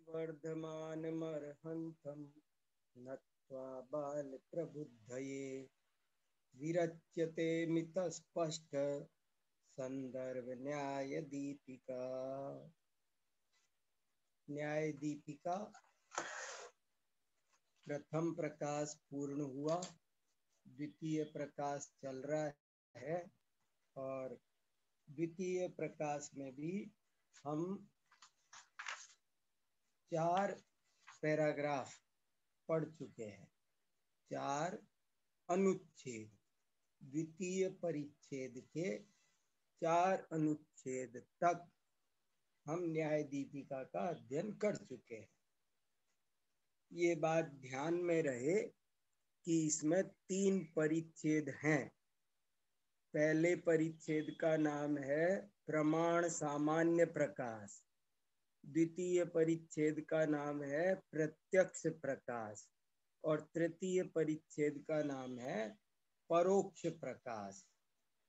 वर्धमानमर्हन्तं नत्वा बालप्रबुद्धये विरच्यते मितस्पष्ट संदर्भ न्याय दीपिका। न्याय दीपिका प्रथम प्रकाश पूर्ण हुआ, द्वितीय प्रकाश चल रहा है और द्वितीय प्रकाश में भी हम 4 पैराग्राफ पढ़ चुके हैं, 4 अनुच्छेद। द्वितीय परिच्छेद के 4 अनुच्छेद तक हम न्याय दीपिका का अध्ययन कर चुके हैं। ये बात ध्यान में रहे कि इसमें 3 परिच्छेद हैं। पहले परिच्छेद का नाम है प्रमाण सामान्य प्रकाश, द्वितीय परिच्छेद का नाम है प्रत्यक्ष प्रकाश और तृतीय परिच्छेद का नाम है परोक्ष प्रकाश।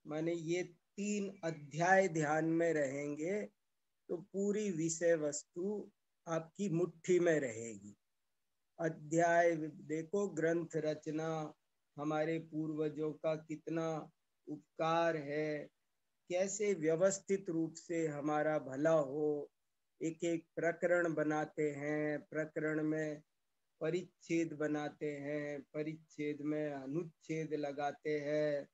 माने ये 3 अध्याय ध्यान में रहेंगे तो पूरी विषय वस्तु आपकी मुट्ठी में रहेगी। अध्याय देखो, ग्रंथ रचना हमारे पूर्वजों का कितना उपकार है, कैसे व्यवस्थित रूप से हमारा भला हो। एक एक प्रकरण बनाते हैं, प्रकरण में परिच्छेद बनाते हैं, परिच्छेद में अनुच्छेद लगाते हैं।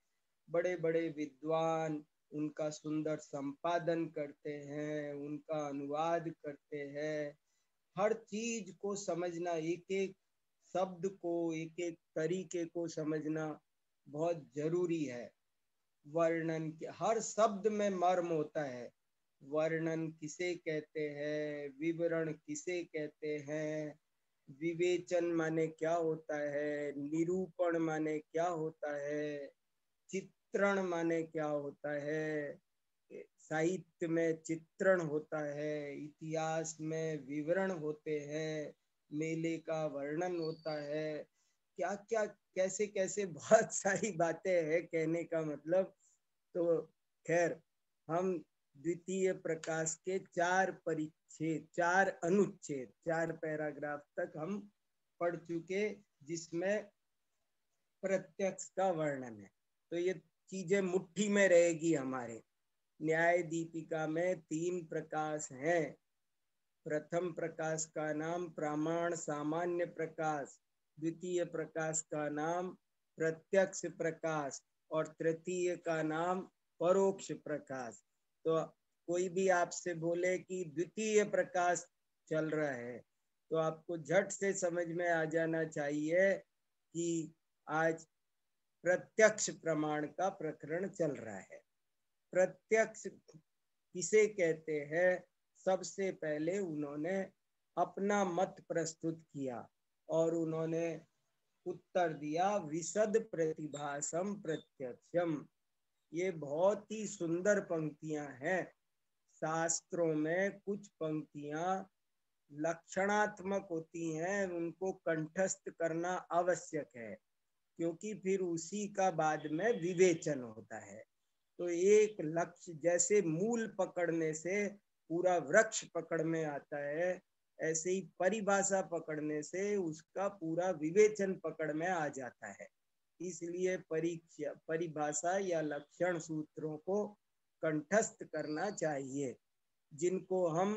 बड़े बड़े विद्वान उनका सुंदर संपादन करते हैं, उनका अनुवाद करते हैं। हर चीज को समझना, एक एक शब्द को, एक एक तरीके को समझना बहुत जरूरी है। वर्णन के हर शब्द में मर्म होता है। वर्णन किसे कहते हैं, विवरण किसे कहते हैं, विवेचन माने क्या होता है, निरूपण माने क्या होता है, चित्रण माने क्या होता है, साहित्य में चित्रण होता है, इतिहास में विवरण होते हैं, मेले का वर्णन होता है, क्या क्या कैसे कैसे बहुत सारी बातें हैं कहने का मतलब। तो खैर, हम द्वितीय प्रकाश के 4 परिच्छेद, 4 अनुच्छेद, 4 पैराग्राफ तक हम पढ़ चुके, जिसमें प्रत्यक्ष का वर्णन है। तो ये चीजें मुट्ठी में रहेगी हमारे। न्याय दीपिका में 3 प्रकाश हैं। प्रथम प्रकाश का नाम प्रमाण सामान्य प्रकाश, द्वितीय प्रकाश का नाम प्रत्यक्ष प्रकाश और तृतीय का नाम परोक्ष प्रकाश। तो कोई भी आपसे बोले कि द्वितीय प्रकाश चल रहा है तो आपको झट से समझ में आ जाना चाहिए कि आज प्रत्यक्ष प्रमाण का प्रकरण चल रहा है। प्रत्यक्ष किसे कहते हैं? सबसे पहले उन्होंने अपना मत प्रस्तुत किया और उन्होंने उत्तर दिया विशद प्रतिभासम प्रत्यक्षम। ये बहुत ही सुंदर पंक्तियां हैं। शास्त्रों में कुछ पंक्तियां लक्षणात्मक होती हैं, उनको कंठस्थ करना आवश्यक है, क्योंकि फिर उसी का बाद में विवेचन होता है। तो एक लक्ष्य, जैसे मूल पकड़ने से पूरा वृक्ष पकड़ में आता है, ऐसे ही परिभाषा पकड़ने से उसका पूरा विवेचन पकड़ में आ जाता है। इसलिए परिभाषा या लक्षण सूत्रों को कंठस्थ करना चाहिए। जिनको हम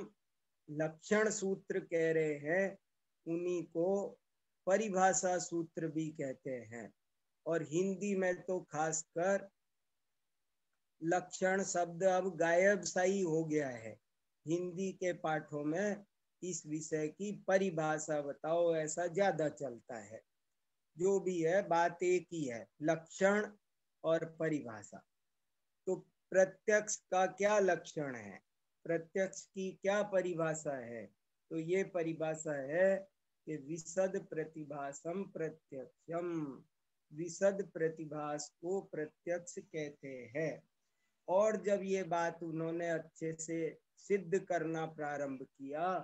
लक्षण सूत्र कह रहे हैं उन्हीं को परिभाषा सूत्र भी कहते हैं। और हिंदी में तो खासकर लक्षण शब्द अब गायब सा ही हो गया है। हिंदी के पाठों में इस विषय की परिभाषा बताओ, ऐसा ज्यादा चलता है। जो भी है, बात एक ही है, लक्षण और परिभाषा। तो प्रत्यक्ष का क्या लक्षण है, प्रत्यक्ष की क्या परिभाषा है? तो ये परिभाषा है कि विशद प्रतिभासम प्रत्यक्षम। विशद प्रतिभास को प्रत्यक्ष कहते हैं। और जब ये बात उन्होंने अच्छे से सिद्ध करना प्रारंभ किया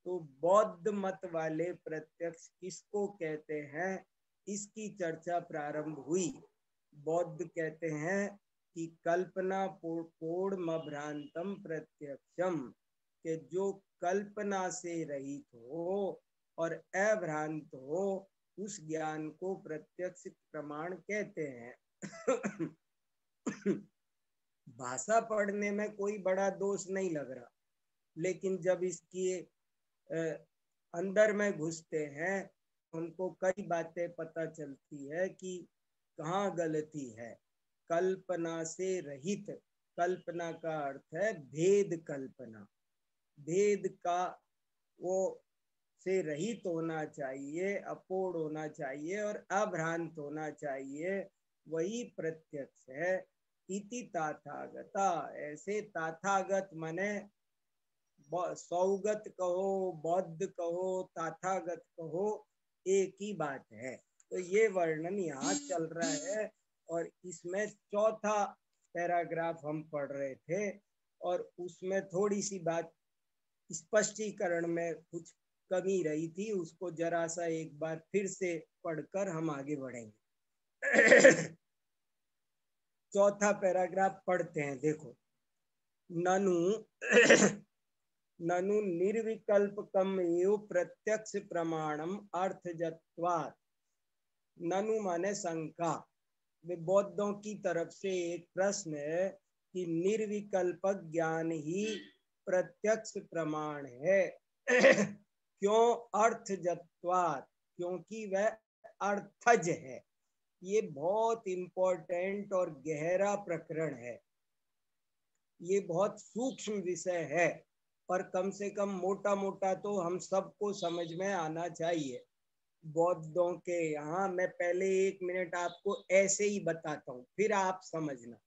तो बौद्ध मत वाले प्रत्यक्ष किसको कहते हैं, इसकी चर्चा प्रारंभ हुई। बौद्ध कहते हैं कि कल्पना पूर्णमभ्रांतम प्रत्यक्षम। कि जो कल्पना से रहित हो और अभ्रांत हो उस ज्ञान को प्रत्यक्ष प्रमाण कहते हैं। भाषा पढ़ने में कोई बड़ा दोष नहीं लग रहा, लेकिन जब इसकी अंदर में घुसते हैं उनको कई बातें पता चलती है कि कहाँ गलती है। कल्पना से रहित, कल्पना का अर्थ है भेद कल्पना, भेद का वो से रहित होना चाहिए, अपोढ़ होना चाहिए और अभ्रांत होना चाहिए, वही प्रत्यक्ष है। इति ताथागता, ऐसे ताथागत माने सौगत कहो, बौद्ध कहो, ताथागत कहो, एक ही बात है। तो ये वर्णन यहाँ चल रहा है और इसमें चौथा पैराग्राफ हम पढ़ रहे थे और उसमें थोड़ी सी बात स्पष्टीकरण में कुछ कमी रही थी, उसको जरा सा एक बार फिर से पढ़कर हम आगे बढ़ेंगे। चौथा पैराग्राफ पढ़ते हैं, देखो। ननु ननु निर्विकल्पकम एव प्रत्यक्ष प्रमाणम अर्थजत्वात्। ननु माने शंका, वे बौद्धों की तरफ से एक प्रश्न है कि निर्विकल्पक ज्ञान ही प्रत्यक्ष प्रमाण है। क्यों अर्थजत्वात्, क्योंकि वह अर्थज है। ये बहुत इंपॉर्टेंट और गहरा प्रकरण है, ये बहुत सूक्ष्म विषय है, पर कम से कम मोटा मोटा तो हम सबको समझ में आना चाहिए। बौद्धों के यहाँ, मैं पहले 1 मिनट आपको ऐसे ही बताता हूँ, फिर आप समझना।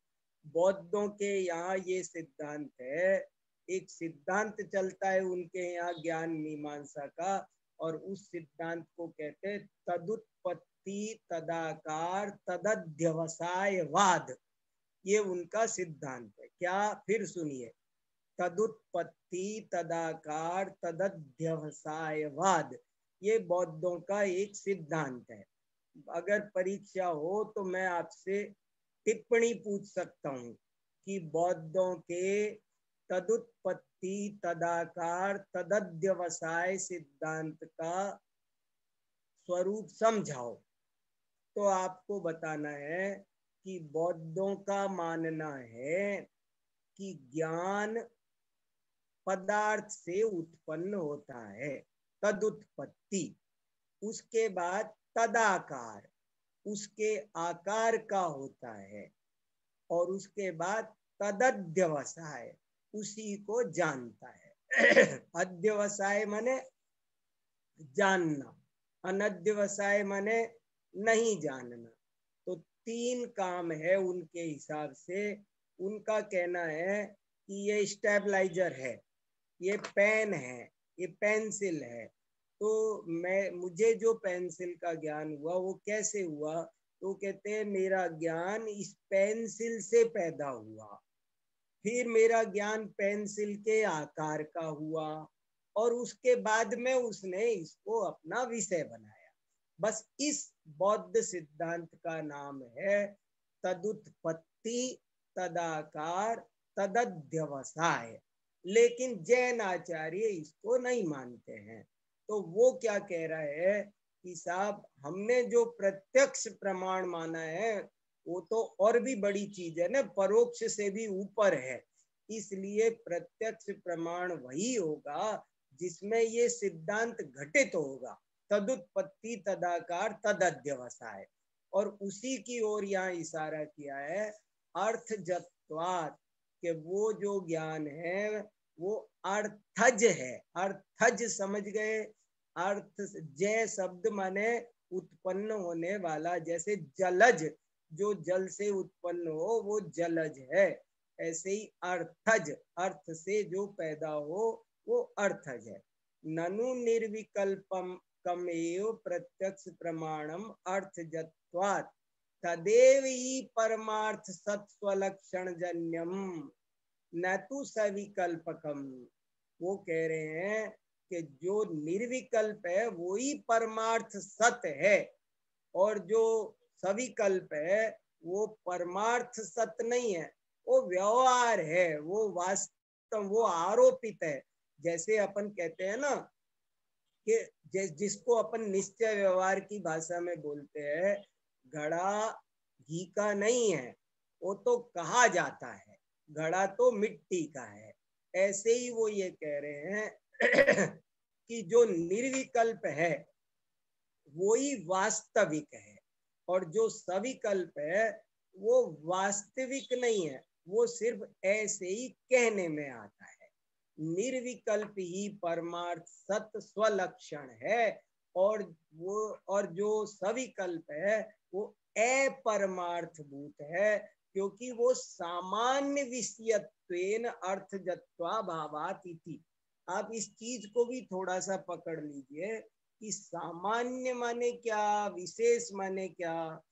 बौद्धों के यहाँ ये सिद्धांत है, एक सिद्धांत चलता है उनके यहाँ ज्ञान मीमांसा का, और उस सिद्धांत को कहते हैं तदुत्पत्ति तदाकार तदध्यवसायवाद। ये उनका सिद्धांत है। क्या, फिर सुनिए, तदुत्पत्ति तदाकार तदध्यवसायवाद, ये बौद्धों का एक सिद्धांत है। अगर परीक्षा हो तो मैं आपसे टिप्पणी पूछ सकता हूँ कि बौद्धों के तदुत्पत्ति तदाकार तदध्यवसाय सिद्धांत का स्वरूप समझाओ। तो आपको बताना है कि बौद्धों का मानना है कि ज्ञान पदार्थ से उत्पन्न होता है, तदुत्पत्ति, उसके बाद तदाकार, उसके आकार का होता है, और उसके बाद तदध्यवसाय, उसी को जानता है। अध्यवसाय माने जानना, अनध्यवसाय माने नहीं जानना। तो 3 काम है उनके हिसाब से। उनका कहना है कि ये स्टेबलाइजर है, ये पेन है, ये पेंसिल है। तो मुझे जो पेंसिल का ज्ञान हुआ वो कैसे हुआ? तो कहते हैं मेरा ज्ञान इस पेंसिल से पैदा हुआ, फिर मेरा ज्ञान पेंसिल के आकार का हुआ, और उसके बाद में उसने इसको अपना विषय बनाया। बस इस बौद्ध सिद्धांत का नाम है तदुत्पत्ति तदाकार तदध्यवसाय। लेकिन जैन आचार्य इसको नहीं मानते हैं। तो वो क्या कह रहा है कि साहब, हमने जो प्रत्यक्ष प्रमाण माना है वो तो और भी बड़ी चीज है ना, परोक्ष से भी ऊपर है। इसलिए प्रत्यक्ष प्रमाण वही होगा जिसमें ये सिद्धांत घटित होगा, तदुत्पत्ति तदाकार तदध्यवसाय। और उसी की ओर यहाँ इशारा किया है अर्थजत्वात्, कि वो जो ज्ञान है वो अर्थज है। अर्थज समझ गए? अर्थ, जय शब्द माने उत्पन्न होने वाला, जैसे जलज, जो जल से उत्पन्न हो वो जलज है, ऐसे ही अर्थज, अर्थ से जो पैदा हो वो अर्थज है। ननु निर्विकल्पम कमेव प्रत्यक्ष प्रमाणम अर्थजत्वात् तदेव ही परमार्थ सत्स्वलक्षण जन्यम न तो सविकल्पकम। वो कह रहे हैं कि जो निर्विकल्प है वो ही परमार्थ सत्य है, और जो सविकल्प है वो परमार्थ सत्य नहीं है, वो व्यवहार है, वो वास्तव, वो आरोपित है। जैसे अपन कहते हैं ना कि जिसको अपन निश्चय व्यवहार की भाषा में बोलते हैं, घड़ा घी का नहीं है, वो तो कहा जाता है, घड़ा तो मिट्टी का है। ऐसे ही वो ये कह रहे हैं कि जो निर्विकल्प है वो ही वास्तविक है, और जो सविकल्प है वो वास्तविक नहीं है, वो सिर्फ ऐसे ही कहने में आता है। निर्विकल्प ही परमार्थ सत्य स्वलक्षण है, और जो सविकल्प है वो अपरमार्थभूत है, क्योंकि वो सामान्य विषयत्वेन अर्थजत्वा भावात इति। आप इस चीज को भी थोड़ा सा पकड़ लीजिए कि सामान्य माने क्या, विशेष माने क्या।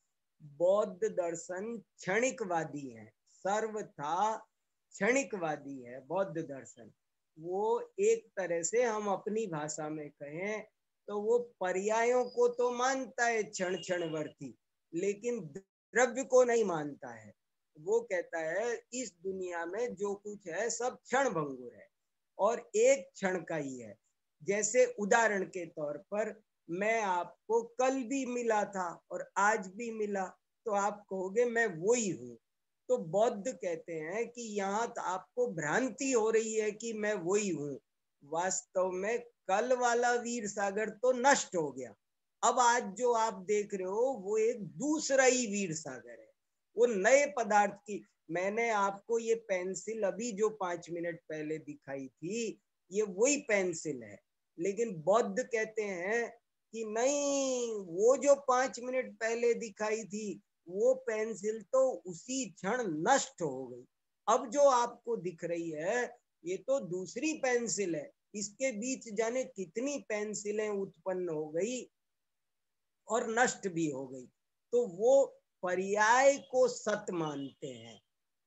बौद्ध दर्शन क्षणिकवादी है, सर्वथा क्षणिकवादी है बौद्ध दर्शन। वो एक तरह से हम अपनी भाषा में कहें तो वो पर्यायों को तो मानता है क्षण क्षणवर्ती, लेकिन द्रव्य को नहीं मानता है। वो कहता है इस दुनिया में जो कुछ है सब क्षण भंगुर है और एक क्षण का ही है। जैसे उदाहरण के तौर पर मैं आपको कल भी मिला था और आज भी मिला, तो आप कहोगे मैं वो ही हूँ। तो बौद्ध कहते हैं कि यहाँ तो आपको भ्रांति हो रही है कि मैं वो ही हूँ। वास्तव में कल वाला वीर सागर तो नष्ट हो गया, अब आज जो आप देख रहे हो वो एक दूसरा ही वीर सागर है, वो नए पदार्थ की। मैंने आपको ये पेंसिल अभी जो 5 मिनट पहले दिखाई थी, ये वही पेंसिल है, लेकिन बौद्ध कहते हैं कि नहीं, वो जो 5 मिनट पहले दिखाई थी वो पेंसिल तो उसी क्षण नष्ट हो गई। अब जो आपको दिख रही है ये तो दूसरी पेंसिल है। इसके बीच जाने कितनी पेंसिलें उत्पन्न हो गई और नष्ट भी हो गई। तो वो पर्याय को सत्य मानते हैं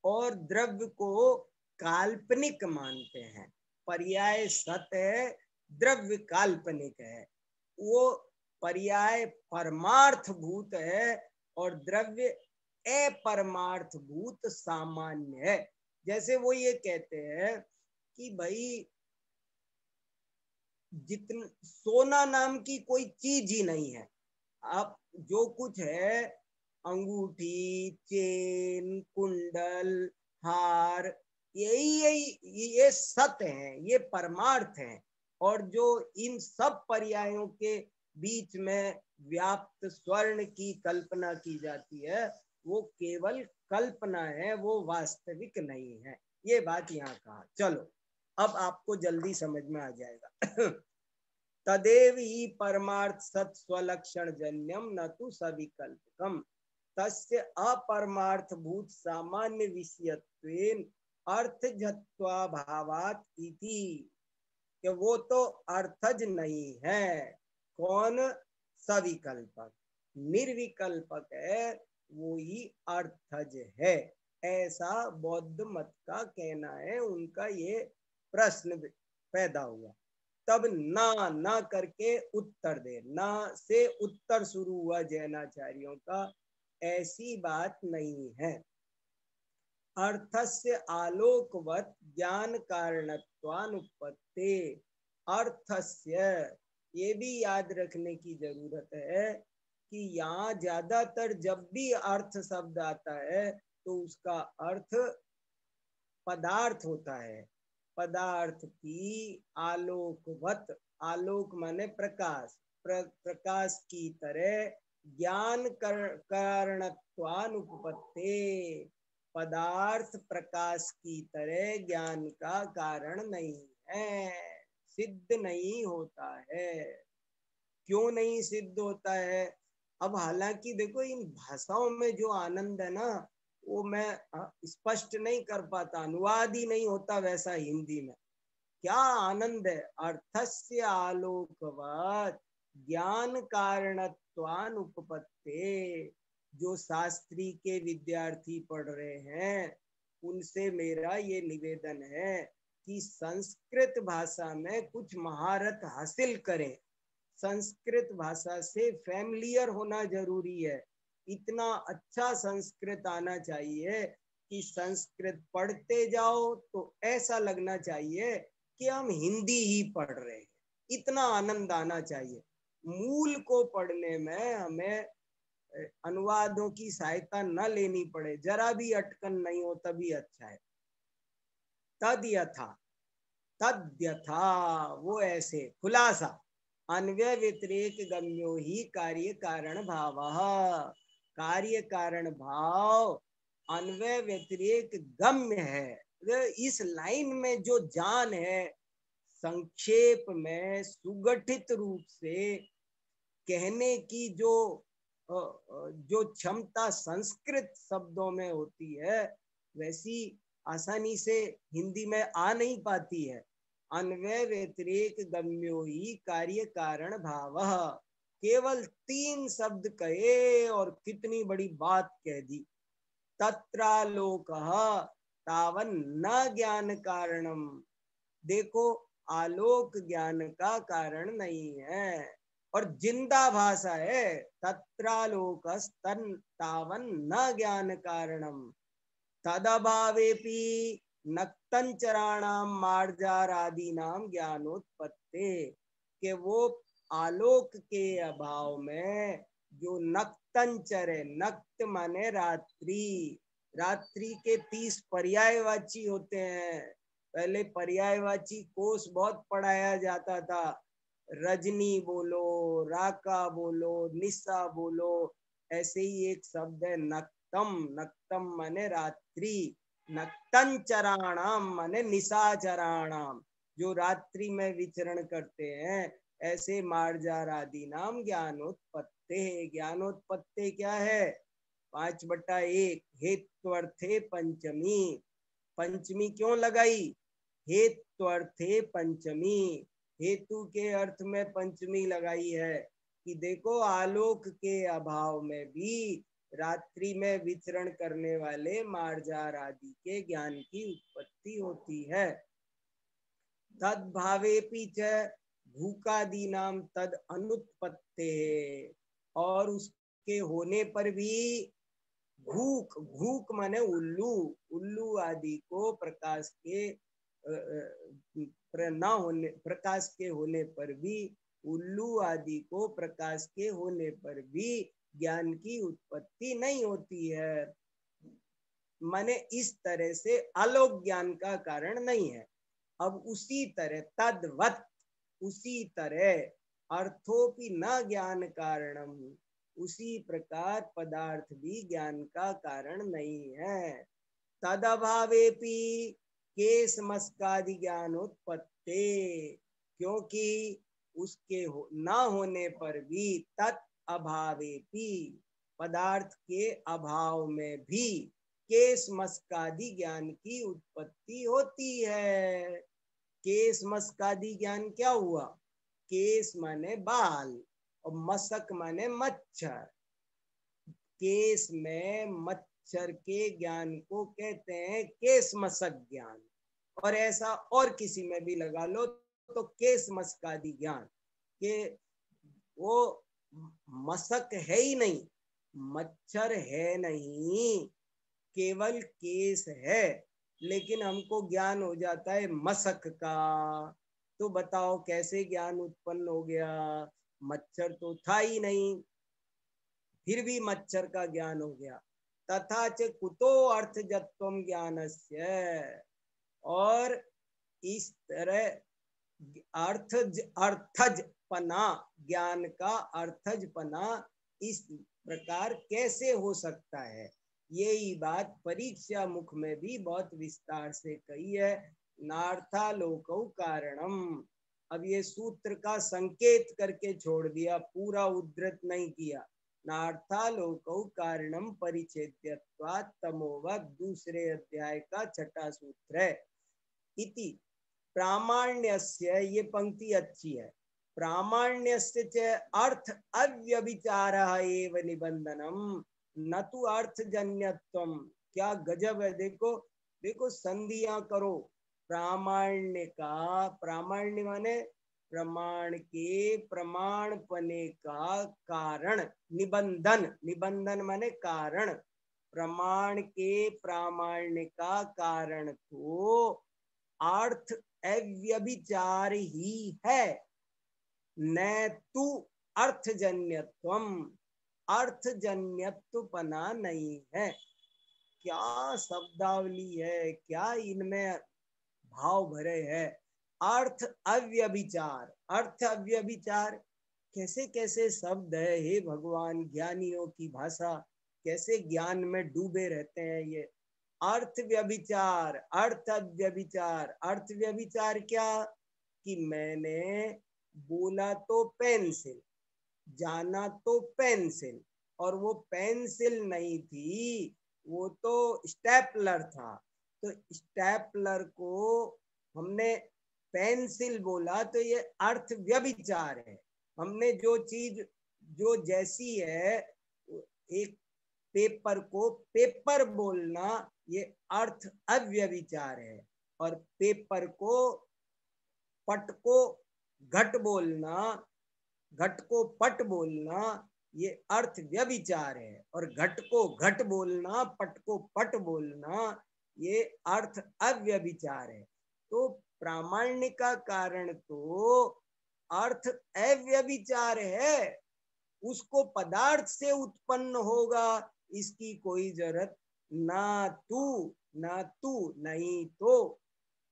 और द्रव्य को काल्पनिक मानते हैं। पर्याय सत्य है, द्रव्य काल्पनिक है। वो पर्याय परमार्थ भूत है और द्रव्य अपरमार्थ भूत सामान्य है। जैसे वो ये कहते हैं कि भाई जितन सोना नाम की कोई चीज ही नहीं है। आप जो कुछ है, अंगूठी, चेन, कुंडल, हार, यही यही ये सत्य है, ये परमार्थ है। और जो इन सब पर्यायों के बीच में व्याप्त स्वर्ण की कल्पना की जाती है वो केवल कल्पना है, वो वास्तविक नहीं है। ये बात यहाँ कहा। चलो अब आपको जल्दी समझ में आ जाएगा। तदेव ही परमार्थ सत स्वलक्षण जन्यम न तो सविकल्पकम तस्य अपरमार्थ भूत सामान्य विषयत्वेन अर्थजत्वा भावात इति, कि वो तो अर्थज नहीं है। कौन? सविकल्पक। निर्विकल्पक है वो ही अर्थज है, ऐसा बौद्ध मत का कहना है। उनका ये प्रश्न पैदा हुआ, तब ना ना करके उत्तर दे, ना से उत्तर शुरू हुआ जैनाचार्यों का। ऐसी बात नहीं है। अर्थस्य आलोकवत ज्ञान कारणत्वानुपत्ति। अर्थस्य, ये भी याद रखने की जरूरत है कि यहाँ ज्यादातर जब भी अर्थ शब्द आता है तो उसका अर्थ पदार्थ होता है। पदार्थ की आलोकवत, आलोक माने प्रकाश, प्रकाश की तरह ज्ञान कारणत्वानुपत्ति। पदार्थ प्रकाश की तरह ज्ञान का कारण नहीं है, सिद्ध नहीं होता है। क्यों नहीं सिद्ध होता है? अब हालांकि देखो इन भाषाओं में जो आनंद है ना, वो मैं स्पष्ट नहीं कर पाता, अनुवाद ही नहीं होता वैसा हिंदी में। क्या आनंद है! अर्थस्य आलोकवत ज्ञान कारणत्वानुपपत्ति। जो शास्त्री के विद्यार्थी पढ़ रहे हैं उनसे मेरा ये निवेदन है कि संस्कृत भाषा में कुछ महारत हासिल करें। संस्कृत भाषा से फैमिलियर होना जरूरी है। इतना अच्छा संस्कृत आना चाहिए कि संस्कृत पढ़ते जाओ तो ऐसा लगना चाहिए कि हम हिंदी ही पढ़ रहे हैं, इतना आनंद आना चाहिए। मूल को पढ़ने में हमें अनुवादों की सहायता न लेनी पड़े, जरा भी अटकन नहीं हो तभी अच्छा है। तद यथा, तद्यथा, वो ऐसे, खुलासा, अन्वय व्यतिरेक गम्यो ही कार्य कारण भाव, कार्य कारण भाव अन्वय व्यतिरेक गम्य है। इस लाइन में जो जान है, संक्षेप में सुगठित रूप से कहने की जो क्षमता संस्कृत शब्दों में होती है, वैसी आसानी से हिंदी में आ नहीं पाती है। अन्वय व्यतिरेक गम्यो ही कार्य कारण भाव, केवल 3 शब्द कहे और कितनी बड़ी बात कह दी। तत्रालोकः तावन न ज्ञान कारणम, देखो आलोक ज्ञान का कारण नहीं है, और जिंदा भाषा है। तत्रालोकस्तन तावन न ज्ञान कारणम तदभावेपि नक्तंचराणाम मार्जारादीनाम ज्ञानोत्पत्ते, के वो आलोक के अभाव में जो नक्तंचर है, नक्त माने रात्रि, रात्रि के 30 पर्यायवाची होते हैं। पहले पर्यायवाची कोश बहुत पढ़ाया जाता था, रजनी बोलो, राका बोलो, निशा बोलो, ऐसे ही एक शब्द है नक्तम, नक्तम माने रात्रि, नक्तंचराणाम माने निशाचराणाम, जो रात्रि में विचरण करते हैं, ऐसे मार्जार आदि नाम ज्ञानोत्पत्ते। ज्ञानोत्पत्ति क्या है? 5/1 हेत्वर्थे पंचमी, पंचमी क्यों लगाई? हेत्वर्थे पंचमी, हेतु के अर्थ में पंचमी लगाई है कि देखो आलोक के अभाव में भी रात्रि में विचरण करने वाले मार्जार आदि के ज्ञान की उत्पत्ति होती है। तद भावेपि च भूकादि नाम तद अनुत्पत्ते, और उसके होने पर भी भूख, भूख माने उल्लू, उल्लू आदि को प्रकाश के न होने, प्रकाश के होने पर भी, उल्लू आदि को प्रकाश के होने पर भी ज्ञान की उत्पत्ति नहीं होती है। माने इस तरह से आलोक ज्ञान का कारण नहीं है। अब उसी तरह तद्वत, उसी तरह अर्थोपि न ज्ञान कारणम, उसी प्रकार पदार्थ भी ज्ञान का कारण नहीं है। तद अभावेपि केस मस्कादि ज्ञानोत्पत्ते, क्योंकि उसके न होने पर भी, तत् अभावेपि पदार्थ के अभाव में भी केस मस्कादि ज्ञान की उत्पत्ति होती है। केस मस्कादि ज्ञान क्या हुआ? केस माने बाल और मसक माने मच्छर, केस में मच्छर के ज्ञान को कहते हैं केस मसक ज्ञान, और ऐसा और किसी में भी लगा लो तो केस मस्कादि ज्ञान, के वो मसक है ही नहीं, मच्छर है नहीं, केवल केस है, लेकिन हमको ज्ञान हो जाता है मसक का। तो बताओ कैसे ज्ञान उत्पन्न हो गया? मच्छर तो था ही नहीं, फिर भी मच्छर का ज्ञान हो गया। तथा च कुतो अर्थजत्वम ज्ञानस्य, और इस तरह अर्थज पना, ज्ञान का अर्थज पना इस प्रकार कैसे हो सकता है? यही बात परीक्षा मुख में भी बहुत विस्तार से कही है। नार्थालोकौ कारणम, अब ये सूत्र का संकेत करके छोड़ दिया, पूरा उद्धृत नहीं किया। नार्थालोकौ कारणम परिच्छेद्यत्वात् तमोवत्, दूसरे अध्याय का 6वां सूत्र है। इति प्रामाण्यस्य, ये पंक्ति अच्छी है, प्रामाण्यस्य च अर्थ अव्यभिचारः एव निबंधनम न तु अर्थजन्यत्वम। क्या गजब है! देखो देखो संधियां करो। प्रामाण्य का, प्रामाण्य माने प्रमाण के प्रमाणपने का कारण, निबंधन, निबंधन माने कारण, प्रमाण के प्रामाण्य का कारण को अर्थ अव्यभिचार ही है, न तु अर्थजन्यत्वम, अर्थजन्यत्वपना नहीं है। क्या शब्दावली है, क्या इनमें भाव भरे है। अर्थ अव्यभिचार, अर्थ अव्यभिचार, कैसे कैसे शब्द है हे भगवान, ज्ञानियों की भाषा, कैसे ज्ञान में डूबे रहते हैं ये। अर्थ व्यभिचार, अर्थ अव्यभिचार, अर्थ व्यभिचार क्या, कि मैंने बोला तो पेंसिल, जाना तो पेंसिल, और वो पेंसिल नहीं थी, वो तो स्टेपलर था। तो स्टेपलर को हमने पेंसिल बोला, तो ये अर्थ व्यभिचार है। हमने जो चीज जो जैसी है, एक पेपर को पेपर बोलना, ये अर्थ अव्यभिचार है। और पेपर को, पट को घट बोलना, घट को पट बोलना, ये अर्थ व्यभिचार है। और घट को घट बोलना, पट को पट बोलना, ये अर्थ अव्यभिचार है। तो प्रामाण्य का कारण तो अर्थ अव्यभिचार है, उसको पदार्थ से उत्पन्न होगा, इसकी कोई जरूरत ना तू, ना तू नहीं तो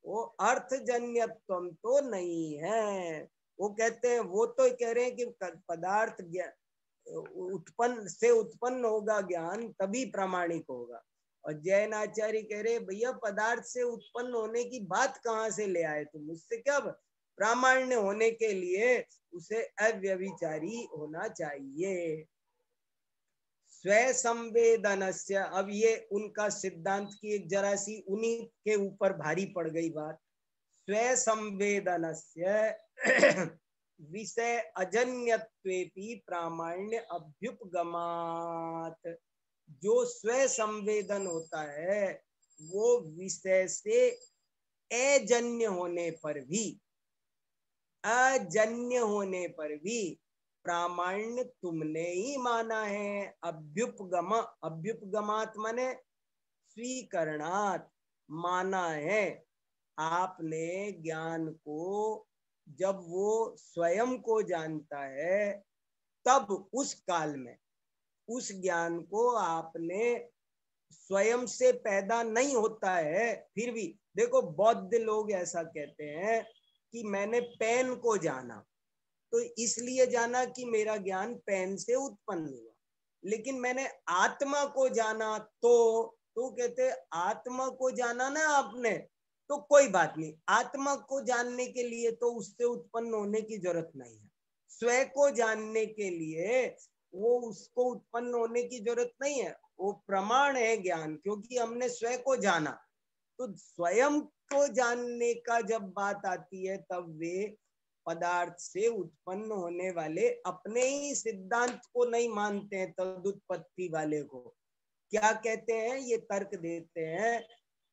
वो अर्थजन्यत्वम तो नहीं है। वो कहते हैं, वो तो कह रहे हैं कि पदार्थ उत्पन्न से उत्पन्न होगा ज्ञान, तभी प्रामाणिक होगा। और जैन आचार्य कह रहे भैया पदार्थ से उत्पन्न होने की बात कहाँ से ले आए तुम, उससे क्या प्रामाण्य होने के लिए उसे अव्यभिचारी होना चाहिए। स्व संवेदनस्य, अब ये उनका सिद्धांत की एक जरा सी उन्हीं के ऊपर भारी पड़ गई बात। स्व संवेदनस्य विषय अजन्यत्वेपि प्रामाण्य अभ्युपगमात्, जो स्व संवेदन होता है वो विषय से अजन्य होने पर भी, अजन्य होने पर भी प्रामाण्य तुमने ही माना है। अभ्युपगम, अभ्युपगमात माने स्वीकरणात्, माना है आपने ज्ञान को। जब वो स्वयं को जानता है तब उस काल में उस ज्ञान को आपने स्वयं से पैदा नहीं होता है। फिर भी देखो बौद्ध लोग ऐसा कहते हैं कि मैंने पेन को जाना, तो इसलिए जाना कि मेरा ज्ञान पेन से उत्पन्न हुआ। लेकिन मैंने आत्मा को जाना, तो कहते आत्मा को जाना ना आपने, तो कोई बात नहीं, आत्मा को जानने के लिए तो उससे उत्पन्न होने की जरूरत नहीं है। स्व को जानने के लिए वो उसको उत्पन्न होने की जरूरत नहीं है, वो प्रमाण है ज्ञान, क्योंकि हमने स्व को जाना। तो स्वयं को जानने का जब बात आती है तब वे पदार्थ से उत्पन्न होने वाले अपने ही सिद्धांत को नहीं मानते हैं। तदुत्पत्ति वाले को क्या कहते हैं, ये तर्क देते हैं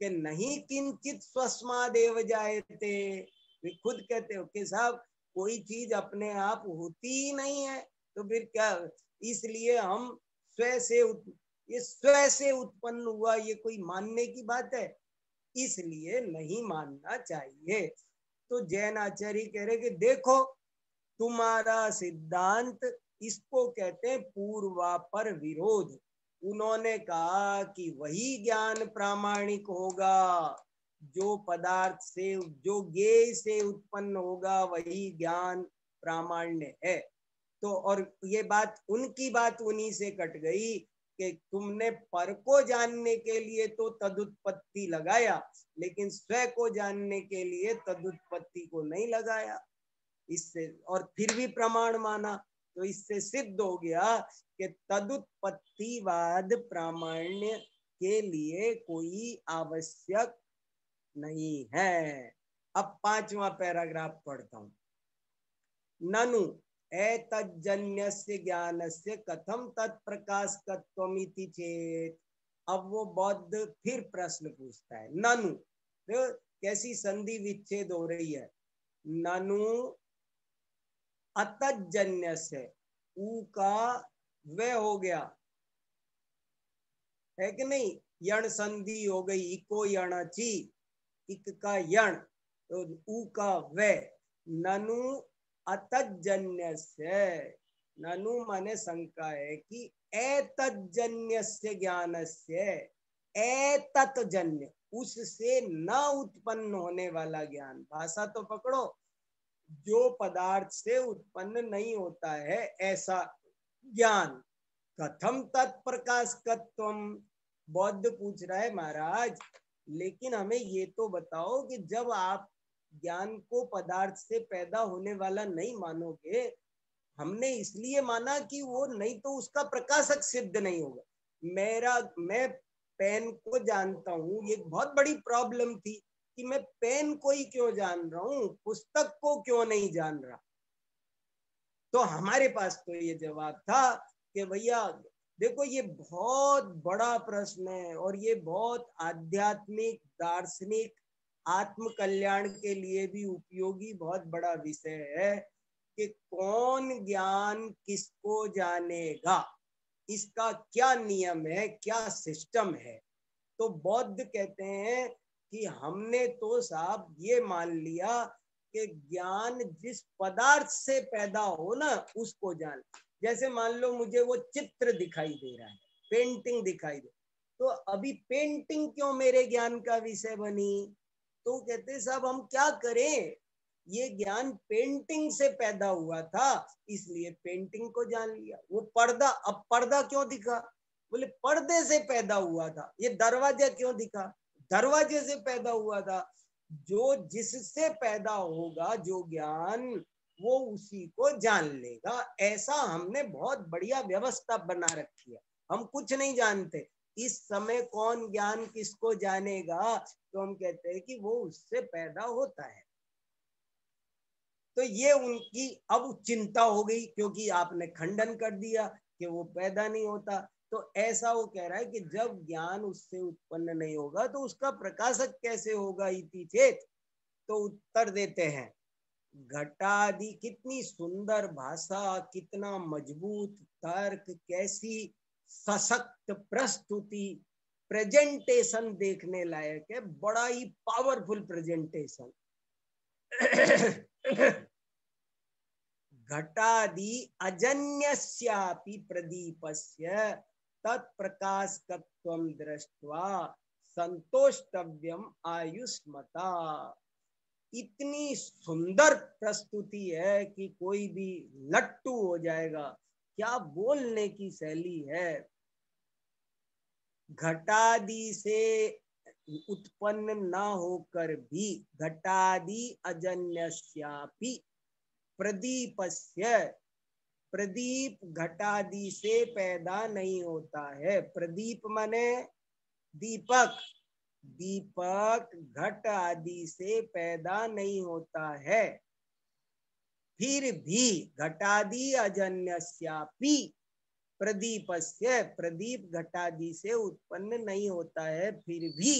कि नहीं किंचित स्वस्मादेव जायते। वे खुद कहते हो कि साहब कोई चीज अपने आप होती ही नहीं है, तो फिर क्या, इसलिए हम स्व से, ये स्व से उत्पन्न हुआ, ये कोई मानने की बात है, इसलिए नहीं मानना चाहिए। तो जैन आचार्य कह रहे कि देखो तुम्हारा सिद्धांत, इसको कहते हैं पूर्वापर विरोध। उन्होंने कहा कि वही ज्ञान प्रामाणिक होगा जो पदार्थ से, जो ज्ञेय से उत्पन्न होगा, वही ज्ञान प्रामाण्य है। तो और ये बात, उनकी बात उन्हीं से कट गई कि तुमने पर को जानने के लिए तो तदुत्पत्ति लगाया, लेकिन स्व को जानने के लिए तदुत्पत्ति को नहीं लगाया। इससे और फिर भी प्रमाण माना, तो इससे सिद्ध हो गया कि तदुत्पत्तिवाद प्रामाण्य के लिए कोई आवश्यक नहीं है। अब 5वां पैराग्राफ पढ़ता हूं। ननु एतज्जन्यस्य ज्ञानस्य कथम तत्प्रकाशकत्वमिति चेत। अब वो बौद्ध फिर प्रश्न पूछता है, ननु, तो कैसी संधि विच्छेद हो रही है। ननु अतज्जन्यस्य, ऊ का व हो गया है कि नहीं, यण संधि हो गई, इको यणची, इक का यण, तो ऊ का वे, ननु अतज्जन्यस्य, ननु माने शंका है कि एतज्जन्यस्य ज्ञानस्य, एतत्जन्य उससे न उत्पन्न होने वाला ज्ञान, भाषा तो पकड़ो, जो पदार्थ से उत्पन्न नहीं होता है ऐसा ज्ञान। कथम तत्प्रकाशकत्वम, बौद्ध पूछ रहा है महाराज लेकिन हमें ये तो बताओ कि जब आप ज्ञान को पदार्थ से पैदा होने वाला नहीं मानोगे, हमने इसलिए माना कि वो नहीं तो उसका प्रकाशक सिद्ध नहीं होगा। मैं पेन को जानता हूँ, ये बहुत बड़ी प्रॉब्लम थी कि मैं पेन को ही क्यों जान रहा हूँ, पुस्तक को क्यों नहीं जान रहा। तो हमारे पास तो ये जवाब था कि भैया देखो ये बहुत बड़ा प्रश्न है और ये बहुत आध्यात्मिक, दार्शनिक, आत्म कल्याण के लिए भी उपयोगी बहुत बड़ा विषय है कि कौन ज्ञान किसको जानेगा, इसका क्या नियम है, क्या सिस्टम है। तो बौद्ध कहते हैं कि हमने तो साहब ये मान लिया कि ज्ञान जिस पदार्थ से पैदा हो ना उसको जान। जैसे मान लो मुझे वो चित्र दिखाई दे रहा है, पेंटिंग दिखाई दे, तो अभी पेंटिंग क्यों मेरे ज्ञान का विषय बनी? तो कहते साहब हम क्या करें, ये ज्ञान पेंटिंग से पैदा हुआ था इसलिए पेंटिंग को जान लिया। वो पर्दा, अब पर्दा क्यों दिखा? बोले पर्दे से पैदा हुआ था। ये दरवाजा क्यों दिखा? दरवाजे से पैदा हुआ था। जो जिससे पैदा होगा जो ज्ञान, वो उसी को जान लेगा। ऐसा हमने बहुत बढ़िया व्यवस्था बना रखी है। हम कुछ नहीं जानते इस समय कौन ज्ञान किसको जानेगा, तो हम कहते हैं कि वो उससे पैदा होता है। तो ये उनकी अब चिंता हो गई क्योंकि आपने खंडन कर दिया कि वो पैदा नहीं होता। तो ऐसा वो कह रहा है कि जब ज्ञान उससे उत्पन्न नहीं होगा तो उसका प्रकाशक कैसे होगा इति चेत। तो उत्तर देते हैं घटादि, कितनी सुंदर भाषा, कितना मजबूत तर्क, कैसी सशक्त प्रस्तुति, प्रेजेंटेशन देखने लायक है, बड़ा ही पावरफुल प्रेजेंटेशन। घटादि अजन्यस्यापि प्रदीपस्य तत्प्रकाशकत्वं दृष्ट्वा संतोष्टव्यम आयुष्मता। इतनी सुंदर प्रस्तुति है कि कोई भी लट्टू हो जाएगा। क्या बोलने की शैली है। घटादि से उत्पन्न न होकर भी, घटादि अजन्यस्यापि प्रदीपस्य, प्रदीप घटादि से पैदा नहीं होता है। प्रदीप माने दीपक, दीपक घट आदि से पैदा नहीं होता है। फिर भी घटादि अजन्यस्यापि प्रदीपस्य, प्रदीप घटादि से उत्पन्न नहीं होता है, फिर भी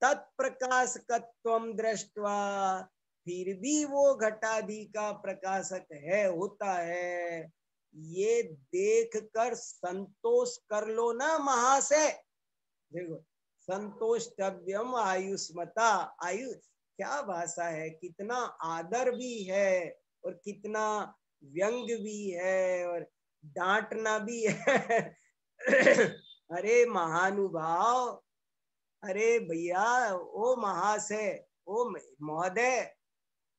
तत्प्रकाशकत्वं दृष्ट्वा, फिर भी वो घटादि का प्रकाशक है, होता है, ये देख कर संतोष कर लो ना महाशय। देखो संतोष्टव्यम आयुष्मता, आयु क्या भाषा है, कितना आदर भी है और कितना व्यंग भी है और डांटना भी है। अरे महानुभाव, अरे भैया, ओ महाशय, ओ महोदय,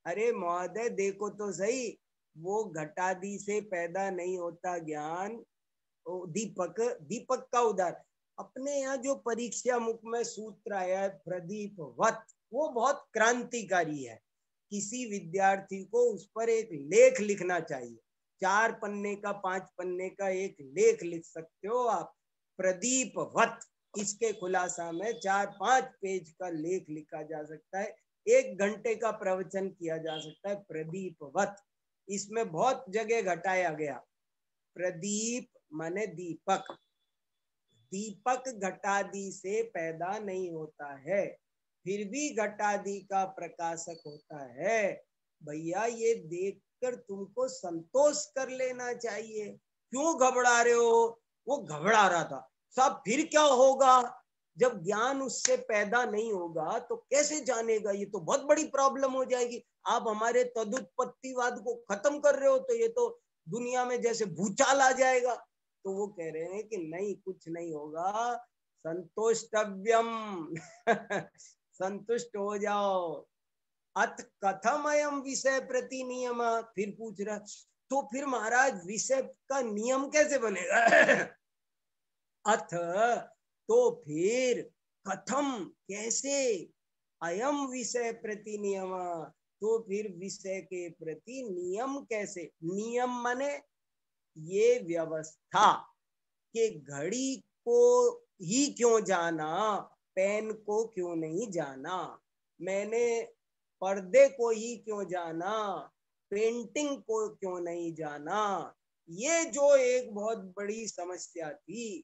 अरे महोदय देखो तो सही, वो घटादि से पैदा नहीं होता ज्ञान। दीपक, दीपक का उदाहरण अपने यहाँ जो परीक्षा मुख में सूत्र आया है प्रदीपवत, वो बहुत क्रांतिकारी है। किसी विद्यार्थी को उस पर एक लेख लिखना चाहिए। 4 पन्ने का, 5 पन्ने का एक लेख लिख सकते हो आप प्रदीपवत। इसके खुलासा में 4-5 पेज का लेख लिखा जा सकता है, 1 घंटे का प्रवचन किया जा सकता है प्रदीपवत। इसमें बहुत जगह घटाया गया। प्रदीप माने दीपक, दीपक घटादि से पैदा नहीं होता है, फिर भी घटादि का प्रकाशक होता है। भैया ये देखकर तुमको संतोष कर लेना चाहिए। क्यों घबरा रहे हो? वो घबरा रहा था, साहब फिर क्या होगा? जब ज्ञान उससे पैदा नहीं होगा तो कैसे जानेगा? ये तो बहुत बड़ी प्रॉब्लम हो जाएगी। आप हमारे तदुत्पत्तिवाद को खत्म कर रहे हो तो ये तो दुनिया में जैसे भूचाल आ जाएगा। तो वो कह रहे हैं कि नहीं, कुछ नहीं होगा, संतोष्टव्यम संतुष्ट हो जाओ। अथ कथम अयम विषय प्रति नियम, फिर पूछ रहा, तो फिर महाराज विषय का नियम कैसे बनेगा? अथ, तो फिर कथम, कैसे, अयम विषय प्रति नियम, तो फिर विषय के प्रति नियम कैसे? नियम माने ये व्यवस्था कि घड़ी को ही क्यों जाना, पेन को क्यों नहीं जाना, मैंने पर्दे को ही क्यों जाना, पेंटिंग को क्यों नहीं जाना। ये जो एक बहुत बड़ी समस्या थी,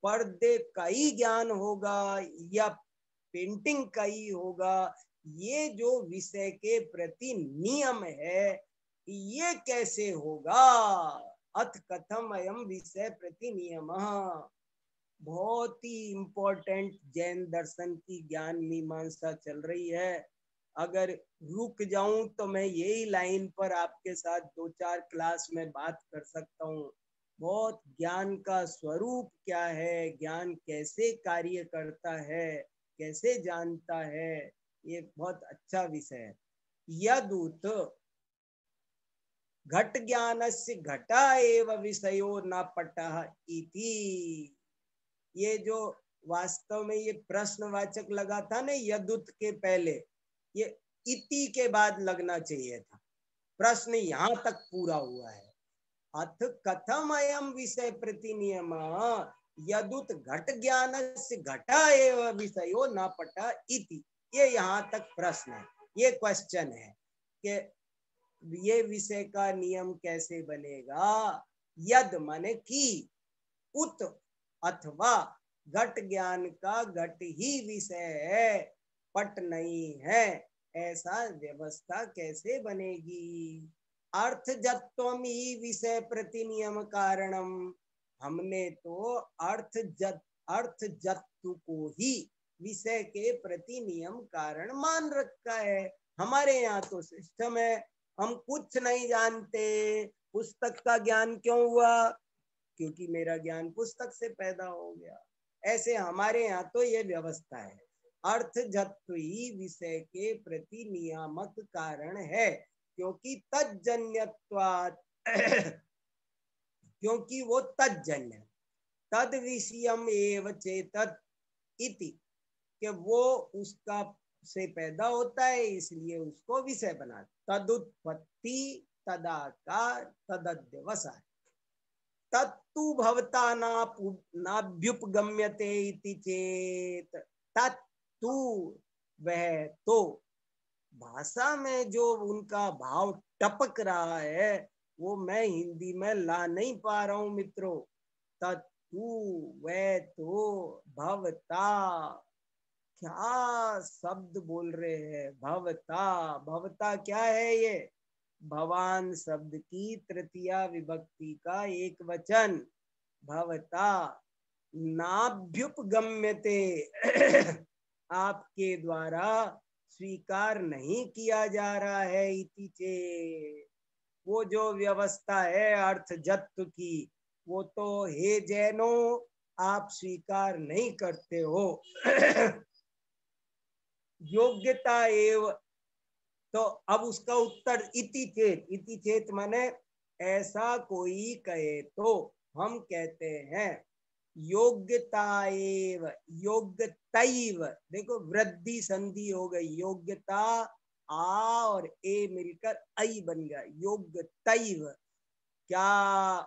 पर्दे का ही ज्ञान होगा या पेंटिंग का ही होगा, ये जो विषय के प्रति नियम है ये कैसे होगा? अथ कथम अयम विषय प्रति नियम, बहुत ही इंपॉर्टेंट जैन दर्शन की ज्ञान मीमांसा चल रही है। अगर रुक जाऊं तो मैं यही लाइन पर आपके साथ 2-4 क्लास में बात कर सकता हूँ। बहुत ज्ञान का स्वरूप क्या है, ज्ञान कैसे कार्य करता है, कैसे जानता है, ये बहुत अच्छा विषय है। यदूत घट ज्ञानस्य घटा एव विषयो न पटः इति, ये जो वास्तव में ये प्रश्नवाचक लगा था ना यदुत के पहले, ये इति के बाद लगना चाहिए था। प्रश्न यहाँ तक पूरा हुआ है। अथ कथम अयम विषय प्रति नियम यदुत घट ज्ञान से घटा एव विषयो न पटा इति, ये यहाँ तक प्रश्न है, ये क्वेश्चन है कि ये विषय का नियम कैसे बनेगा? यद माने की, उत अथवा घट ज्ञान का घट ही विषय है, पट नहीं है, ऐसा व्यवस्था कैसे बनेगी? अर्थ जत्वम ही विषय प्रति नियम कारणम, हमने तो अर्थ जत्व को ही विषय के प्रति नियम कारण मान रखा है। हमारे यहाँ तो सिस्टम है, हम कुछ नहीं जानते। पुस्तक का ज्ञान क्यों हुआ? क्योंकि मेरा ज्ञान पुस्तक से पैदा हो गया। ऐसे हमारे यहाँ तो ये व्यवस्था है। अर्थ जत्व ही विषय के प्रति नियामक कारण है, क्योंकि तज्जन्यत्वात् क्योंकि वो तज्जन्य, तद विषयम एव चेतत इति, कि वो उसका से पैदा होता है इसलिए उसको विषय बना। तदुत्पत्ति तदाकार तदध्यवसाय तत्तु भवता नाभ्युपगम्यते इति चेत, तत्तु वह तो, भाषा में जो उनका भाव टपक रहा है वो मैं हिंदी में ला नहीं पा रहा हूं मित्रों। तत्तु वह तो, भवता, क्या शब्द बोल रहे हैं, भवता, भवता क्या है? ये भवान शब्द की तृतीया विभक्ति का एक वचन, भवता नाभ्युपगम्यते आपके द्वारा स्वीकार नहीं किया जा रहा है। इति चेत्, वो जो व्यवस्था है अर्थ जत्व की, वो तो हे जैनो आप स्वीकार नहीं करते हो। योग्यता एव, तो अब उसका उत्तर इति चेत, इति चेत माने ऐसा कोई कहे तो हम कहते हैं योग्यताएव, योग्यतैव, देखो वृद्धि संधि हो गई, योग्यता आ और ए मिलकर आई बन गया, योग्यतैव। क्या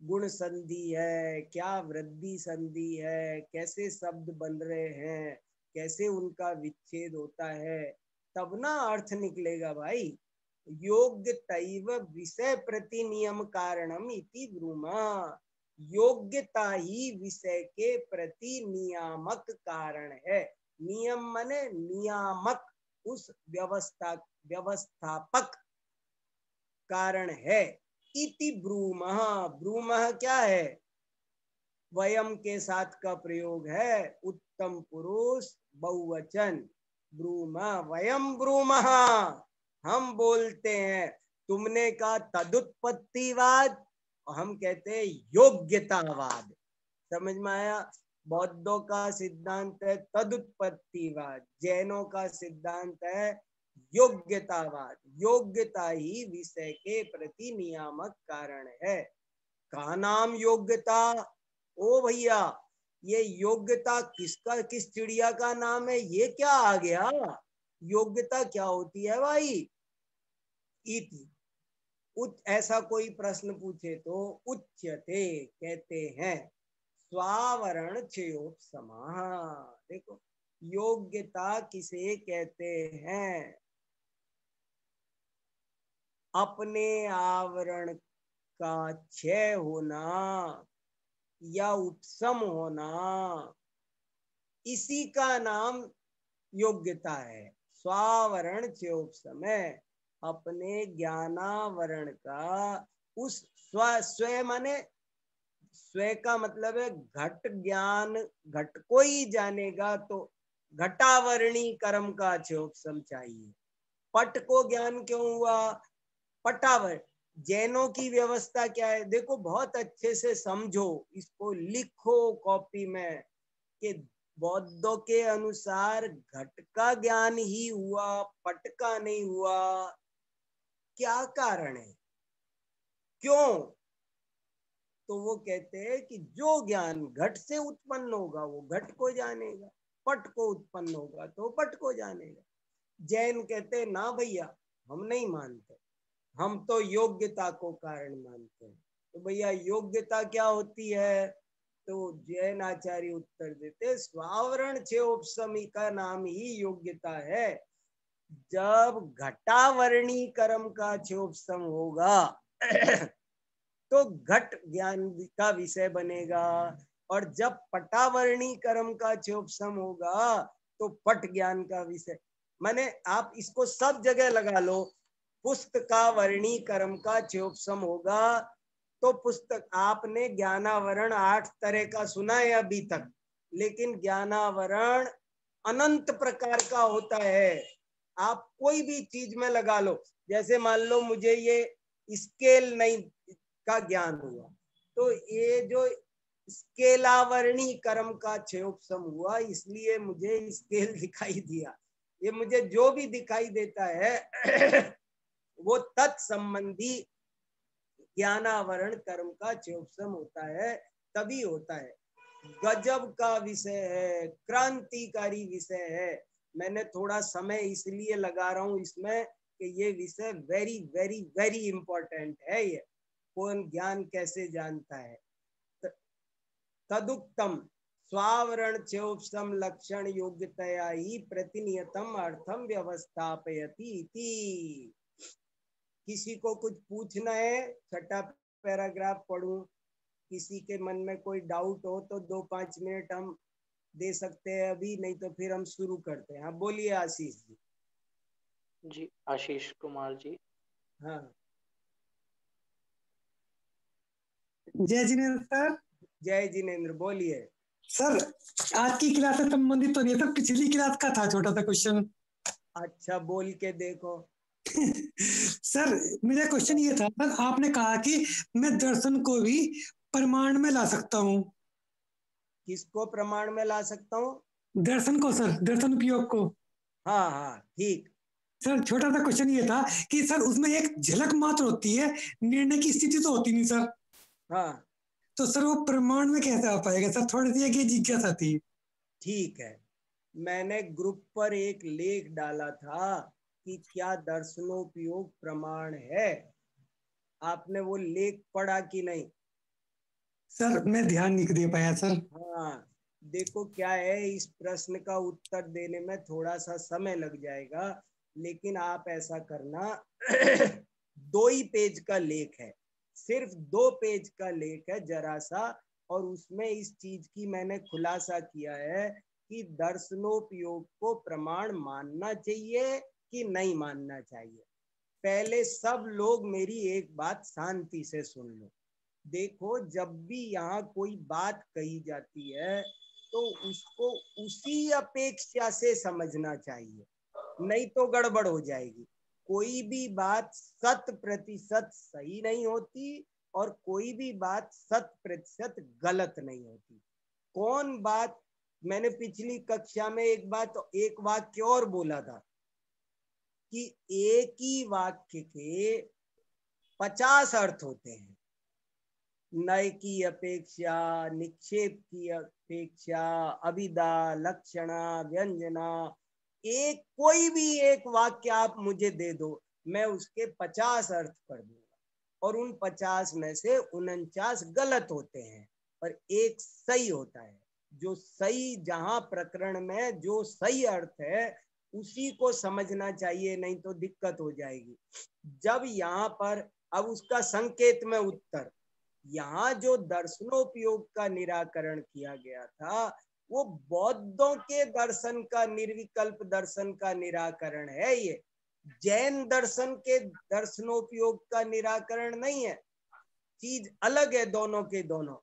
गुण संधि है, क्या वृद्धि संधि है, कैसे शब्द बन रहे हैं, कैसे उनका विच्छेद होता है, तब ना अर्थ निकलेगा भाई। योग्यतैव विषय प्रति नियम कारणम इति ब्रूमा, योग्यता ही विषय के प्रति नियामक कारण है। नियम माने नियामक, उस व्यवस्थापक कारण है। इति ब्रूमः, ब्रूमः क्या है? वयम के साथ का प्रयोग है उत्तम पुरुष बहुवचन, ब्रूमा वयम ब्रूमः, हम बोलते हैं। तुमने कहा तदुत्पत्तिवाद, हम कहते हैं योग्यतावाद। समझ में आया? बौद्धों का सिद्धांत है तदुत्पत्तिवाद, जैनों का सिद्धांत है योग्यतावाद। योग्यता ही विषय के प्रति नियामक कारण है। का नाम योग्यता? ओ भैया, ये योग्यता किसका, किस चिड़िया का नाम है? ये क्या आ गया? योग्यता क्या होती है भाई? इति ऐसा कोई प्रश्न पूछे तो उच्यते कहते हैं स्वावरण क्षयोपसमः। देखो योग्यता किसे कहते हैं? अपने आवरण का क्षय होना या उपशम होना, इसी का नाम योग्यता है। स्वावरण क्षयोपसमः, अपने ज्ञानावरण का उस स्व माने स्व का मतलब है घट ज्ञान, घट को ही जानेगा तो घटावरणी कर्म का क्षयोपसम चाहिए। पट को ज्ञान क्यों हुआ? पटावर। जैनों की व्यवस्था क्या है? देखो बहुत अच्छे से समझो, इसको लिखो कॉपी में कि बौद्धों के अनुसार घट का ज्ञान ही हुआ, पट का नहीं हुआ। क्या कारण है? क्यों? तो वो कहते हैं कि जो ज्ञान घट से उत्पन्न होगा वो घट को जानेगा, पट को उत्पन्न होगा तो पट को जानेगा। जैन कहते ना भैया हम नहीं मानते, हम तो योग्यता को कारण मानते हैं। तो भैया योग्यता क्या होती है? तो जैन आचार्य उत्तर देते स्वावरण क्षयोपसमी का नाम ही योग्यता है। जब घटावरणी कर्म का क्षयोपसम होगा तो घट ज्ञान का विषय बनेगा, और जब पटावरणी कर्म का क्षयोपसम होगा तो पट ज्ञान का विषय। माने आप इसको सब जगह लगा लो, पुस्तकावरणी कर्म का क्षयोपसम होगा तो पुस्तक, आपने ज्ञानावरण 8 तरह का सुना है अभी तक, लेकिन ज्ञानावरण अनंत प्रकार का होता है। आप कोई भी चीज में लगा लो, जैसे मान लो मुझे ये स्केल नहीं का ज्ञान हुआ, तो ये जो स्केलावरणी कर्म का क्षयोपसम हुआ इसलिए मुझे स्केल दिखाई दिया। ये मुझे जो भी दिखाई देता है वो तत्संबंधी ज्ञानावरण कर्म का क्षयोपसम होता है, तभी होता है। गजब का विषय है, क्रांतिकारी विषय है। मैंने थोड़ा समय इसलिए लगा रहा हूं इसमें कि ये विषय वेरी वेरी वेरी इंपॉर्टेंट है। ये कौन ज्ञान कैसे जानता है? तदुक्तम स्वावरण क्षयोपसम लक्षण योग्यतया ही प्रतिनियतम अर्थम व्यवस्थापयति इति। किसी को कुछ पूछना है? छठा पैराग्राफ पढ़ूं? किसी के मन में कोई डाउट हो तो 2-5 मिनट हम दे सकते हैं अभी, नहीं तो फिर हम शुरू करते हैं। हाँ बोलिए आशीष जी। जी आशीष कुमार जी। हाँ जय जिनेन्द्र सर। जय जिनेन्द्र, बोलिए सर आज की क्लास से संबंधित तो नहीं था, पिछली क्लास का था छोटा सा क्वेश्चन। अच्छा बोल के देखो। सर मेरा क्वेश्चन ये था, सर आपने कहा कि मैं दर्शन को भी प्रमाण में ला सकता हूँ। किसको प्रमाण में ला सकता हूँ? दर्शन को सर, दर्शन उपयोग को। हाँ हाँ ठीक। सर छोटा सा क्वेश्चन ये था कि सर उसमें एक झलक मात्र होती है, निर्णय की स्थिति तो होती नहीं सर। हाँ तो सर वो प्रमाण में कैसे आ पाएगा सर? थोड़ी सी एक जिज्ञासा थी। ठीक है, मैंने ग्रुप पर एक लेख डाला था कि क्या दर्शनोपयोग प्रमाण है। आपने वो लेख पढ़ा कि नहीं? सर मैं ध्यान नहीं दे पाया सर। हाँ देखो क्या है, इस प्रश्न का उत्तर देने में थोड़ा सा समय लग जाएगा, लेकिन आप ऐसा करना 2 ही पेज का लेख है, सिर्फ 2 पेज का लेख है जरा सा, और उसमें इस चीज की मैंने खुलासा किया है कि दर्शनोपयोग को प्रमाण मानना चाहिए कि नहीं मानना चाहिए। पहले सब लोग मेरी एक बात शांति से सुन लो। देखो, जब भी यहाँ कोई बात कही जाती है तो उसको उसी अपेक्षा से समझना चाहिए, नहीं तो गड़बड़ हो जाएगी। कोई भी बात 100% सही नहीं होती और कोई भी बात 100% गलत नहीं होती। कौन बात, मैंने पिछली कक्षा में एक वाक्य और बोला था कि एक ही वाक्य के 50 अर्थ होते हैं। नय की अपेक्षा, निक्षेप की अपेक्षा, अभिधा, लक्षणा, व्यंजना, कोई भी एक वाक्य आप मुझे दे दो, मैं उसके 50 अर्थ कर दूंगा और उन 50 में से 49 गलत होते हैं और एक सही होता है। जो सही, जहां प्रकरण में जो सही अर्थ है उसी को समझना चाहिए, नहीं तो दिक्कत हो जाएगी। जब यहाँ पर, अब उसका संकेत में उत्तर, यहाँ जो दर्शनोपयोग का निराकरण किया गया था वो बौद्धों के दर्शन का, निर्विकल्प दर्शन का निराकरण है। ये जैन दर्शन के दर्शनोपयोग का निराकरण नहीं है, चीज अलग है दोनों के दोनों।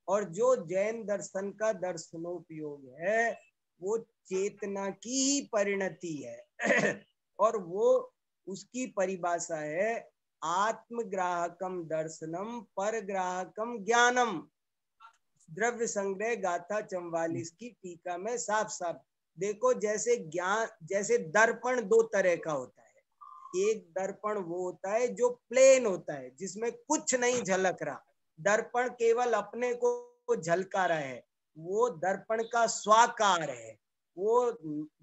और जो जैन दर्शन का दर्शनोपयोग है वो चेतना की ही परिणति है और वो, उसकी परिभाषा है आत्मग्राहकम दर्शनम परग्राहकम ज्ञानम। द्रव्य संग्रह गाथा 44 की टीका में साफ साफ देखो, जैसे ज्ञान, जैसे दर्पण दो तरह का होता है। एक दर्पण वो होता है जो प्लेन होता है, जिसमें कुछ नहीं झलक रहा, दर्पण केवल अपने को झलका रहा है, वो दर्पण का स्वाकार है, वो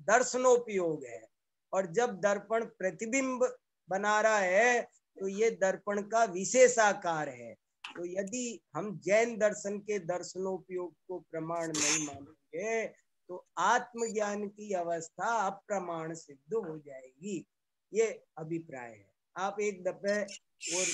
दर्शनोपयोग है। और जब दर्पण प्रतिबिंब बना रहा है तो ये दर्पण का विशेषाकार है। तो यदि हम जैन दर्शन के दर्शनोपयोग को प्रमाण नहीं मानेंगे तो आत्मज्ञान की अवस्था अप्रमाण सिद्ध हो जाएगी। ये अभिप्राय है। आप एक दफे और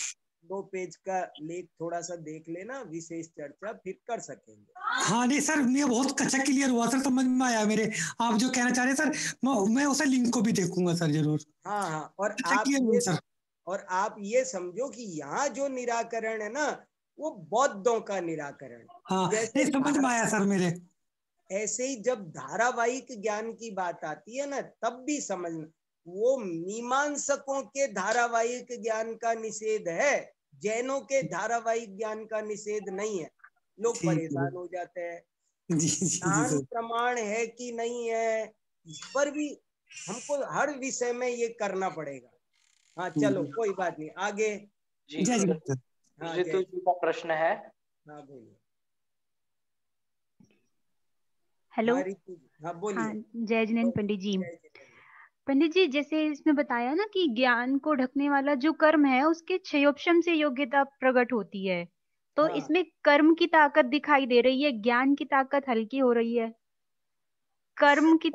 2 पेज का लेख थोड़ा सा देख लेना, विशेष चर्चा फिर कर सकेंगे। हाँ नहीं सर, ये बहुत अच्छा क्लियर हुआ सर, समझ में आया मेरे, आप जो कहना चाह रहे हैं सर, मैं उसे लिंक को भी देखूंगा सर जरूर। हाँ हाँ, और अच्छा क्लियर हुआ सर। आप ये समझो कि यहाँ जो निराकरण है ना वो बौद्धों का निराकरण। हाँ जैसे नहीं, समझ में आया सर मेरे। ऐसे ही जब धारावाहिक ज्ञान की बात आती है ना तब भी समझना, वो मीमांसकों के धारावाहिक ज्ञान का निषेध है, जैनों के धारावाहिक ज्ञान का निषेध नहीं है। लोग ठीक है परेशान हो जाते हैं, जी जी जी ज्ञान सर। प्रमाण है कि नहीं है, इस पर भी हमको हर विषय में ये करना पड़ेगा। हाँ चलो कोई बात नहीं, आगे। जी जय जी ऋतु सर। हाँ ऋतु जी का प्रश्न है। हाँ बोलिए। हेलो। हाँ रितु जी, हाँ हाँ, बोलिए। जय जिनेन्द्र पंडित जी। जय जितेंद्र। पंडित जी, जैसे इसमें बताया ना कि ज्ञान को ढकने वाला जो कर्म है उसके क्षयोपशम से योग्यता प्रकट होती है, तो हाँ इसमें कर्म की ताकत दिखाई दे रही है, ज्ञान की ताकत हल्की हो रही है, कर्म की।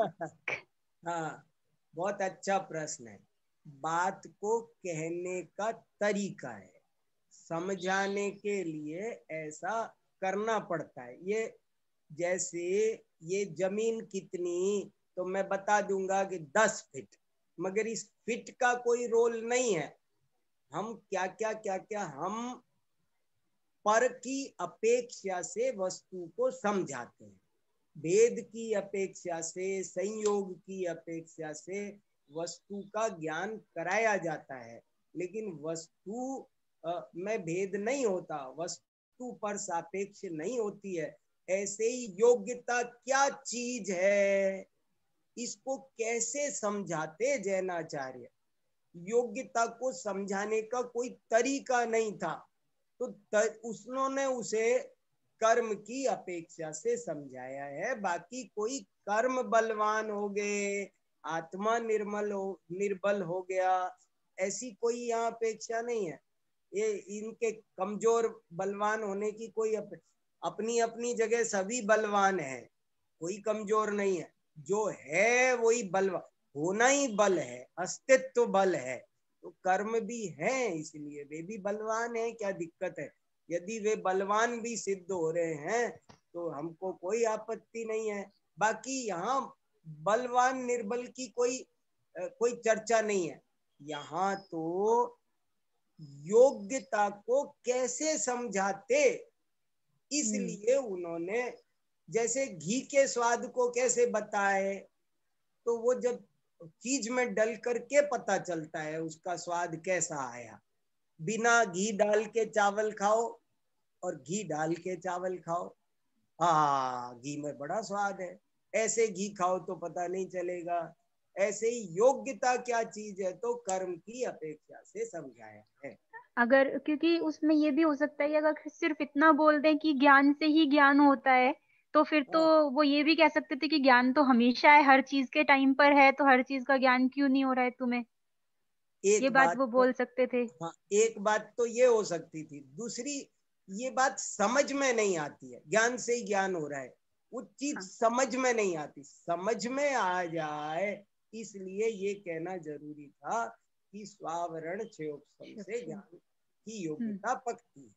हाँ, बहुत अच्छा प्रश्न है। बात को कहने का तरीका है, समझाने के लिए ऐसा करना पड़ता है। ये जैसे ये जमीन कितनी, तो मैं बता दूंगा कि 10 फीट, मगर इस फीट का कोई रोल नहीं है। हम क्या क्या हम पर की अपेक्षा से वस्तु को समझाते हैं, भेद की अपेक्षा से, संयोग की अपेक्षा से वस्तु का ज्ञान कराया जाता है, लेकिन वस्तु में भेद नहीं होता, वस्तु पर सापेक्ष नहीं होती है। ऐसे ही योग्यता क्या चीज है, इसको कैसे समझाते जैनाचार्य। योग्यता को समझाने का कोई तरीका नहीं था, तो उन्होंने उसे कर्म की अपेक्षा से समझाया है। बाकी कोई कर्म बलवान हो गए, आत्मा निर्बल हो गया, ऐसी कोई यहाँ अपेक्षा नहीं है। ये इनके कमजोर बलवान होने की कोई अपनी अपनी जगह सभी बलवान है, कोई कमजोर नहीं है। जो है वही बलवान, होना ही बल है, अस्तित्व बल है। तो कर्म भी है इसलिए वे भी बलवान है, क्या दिक्कत है। यदि वे बलवान भी सिद्ध हो रहे हैं तो हमको कोई आपत्ति नहीं है। बाकी यहाँ बलवान निर्बल की कोई चर्चा नहीं है। यहाँ तो योग्यता को कैसे समझाते, इसलिए उन्होंने जैसे घी के स्वाद को कैसे बताए, तो वो जब चीज में डल करके पता चलता है उसका स्वाद कैसा आया। बिना घी डाल के चावल खाओ और घी डाल के चावल खाओ, घी में बड़ा स्वाद है, ऐसे घी खाओ तो पता नहीं चलेगा। ऐसे ही योग्यता क्या चीज है तो कर्म की अपेक्षा से समझाया है। अगर क्योंकि उसमें ये भी हो सकता है कि अगर सिर्फ इतना बोल दें कि ज्ञान से ही ज्ञान होता है, तो फिर तो वो ये भी कह सकते थे कि ज्ञान तो हमेशा है, हर चीज के टाइम पर है, तो हर चीज का ज्ञान क्यों नहीं हो रहा है तुम्हें। ये एक बात बात वो तो, बोल सकते थे। हाँ एक बात तो ये हो सकती थी। दूसरी, ये बात समझ में नहीं आती है, ज्ञान से ही ज्ञान हो रहा है, वो चीज हाँ। समझ में नहीं आती, समझ में आ जाए इसलिए ये कहना जरूरी था कि स्वावरण क्षयोपम से अच्छा। ज्ञान की योग्यता पकती है।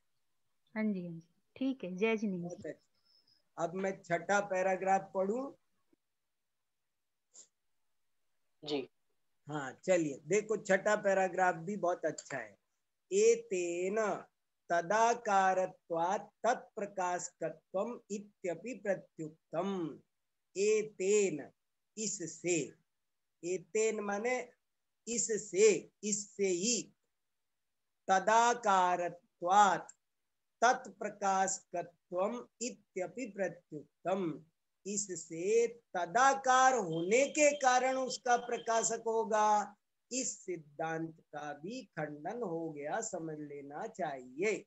हाँ जी, हाँ जी, ठीक है, जय जिनेन्द्र बहुत जी। अच्छा। अब मैं छठा पैराग्राफ पढ़ूं? जी। हाँ चलिए, देखो छठा पैराग्राफ भी बहुत अच्छा है। एतेन तदाकारत्वात् तत्प्रकाशकत्वम् इत्यपि प्रत्युक्तम। एतेन, इससे, एतेन माने इससे, इससे ही, तदाकारत्वात् तत्प्रकाशकत्वम् इत्यपि प्रत्युक्तम, इससे तदाकार होने के कारण उसका प्रकाशक होगा, इस सिद्धांत का भी खंडन हो गया, समझ लेना चाहिए।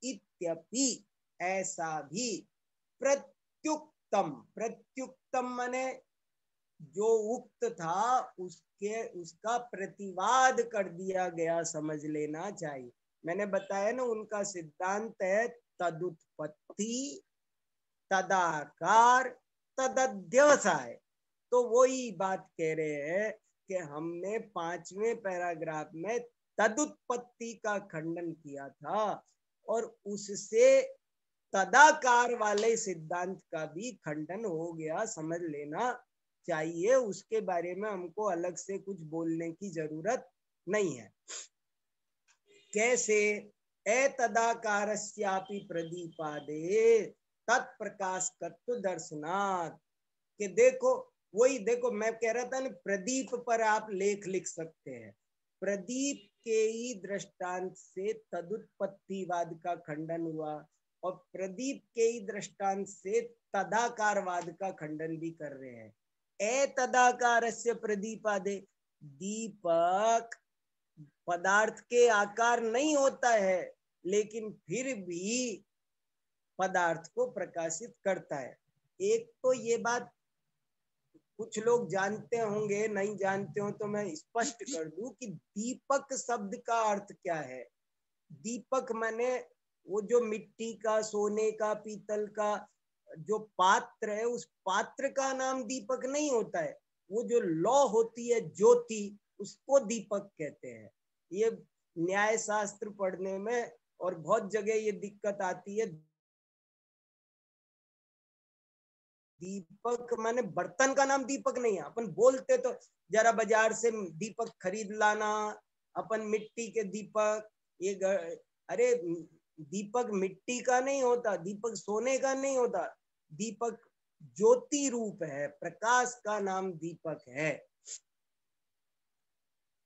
इत्यपि, ऐसा भी, प्रत्युक्तम, प्रत्युक्तम माने जो उक्त था उसका प्रतिवाद कर दिया गया, समझ लेना चाहिए। मैंने बताया ना उनका सिद्धांत है तदुत्पत्ति, तदाकार, तदध्यवसाय। तो वही बात कह रहे हैं कि हमने 5वें पैराग्राफ में तदुत्पत्ति का खंडन किया था और उससे तदाकार वाले सिद्धांत का भी खंडन हो गया, समझ लेना चाहिए। उसके बारे में हमको अलग से कुछ बोलने की जरूरत नहीं है। कैसे? एतदाकारस्यापि प्रदीपादे तत्प्रकाशकत्व दर्शनात्, कि देखो, वही देखो मैं कह रहा था ना, प्रदीप पर आप लेख लिख सकते हैं। प्रदीप के ही दृष्टांत से तदुत्पत्तिवाद का खंडन हुआ और प्रदीप के ही दृष्टांत से तदाकारवाद का खंडन भी कर रहे हैं। एतदाकारस्य प्रदीपादे, दीपक पदार्थ के आकार नहीं होता है लेकिन फिर भी पदार्थ को प्रकाशित करता है। एक तो ये बात कुछ लोग जानते होंगे, नहीं जानते हो तो मैं स्पष्ट कर दूं कि दीपक शब्द का अर्थ क्या है। दीपक माने वो जो मिट्टी का, सोने का, पीतल का जो पात्र है, उस पात्र का नाम दीपक नहीं होता है। वो जो लौ होती है, ज्योति, उसको दीपक कहते हैं। ये न्याय शास्त्र पढ़ने में और बहुत जगह ये दिक्कत आती है। दीपक माने बर्तन का नाम दीपक नहीं है। अपन बोलते तो जरा बाजार से दीपक खरीद लाना, अपन मिट्टी के दीपक, ये अरे दीपक मिट्टी का नहीं होता, दीपक सोने का नहीं होता, दीपक ज्योति रूप है, प्रकाश का नाम दीपक है।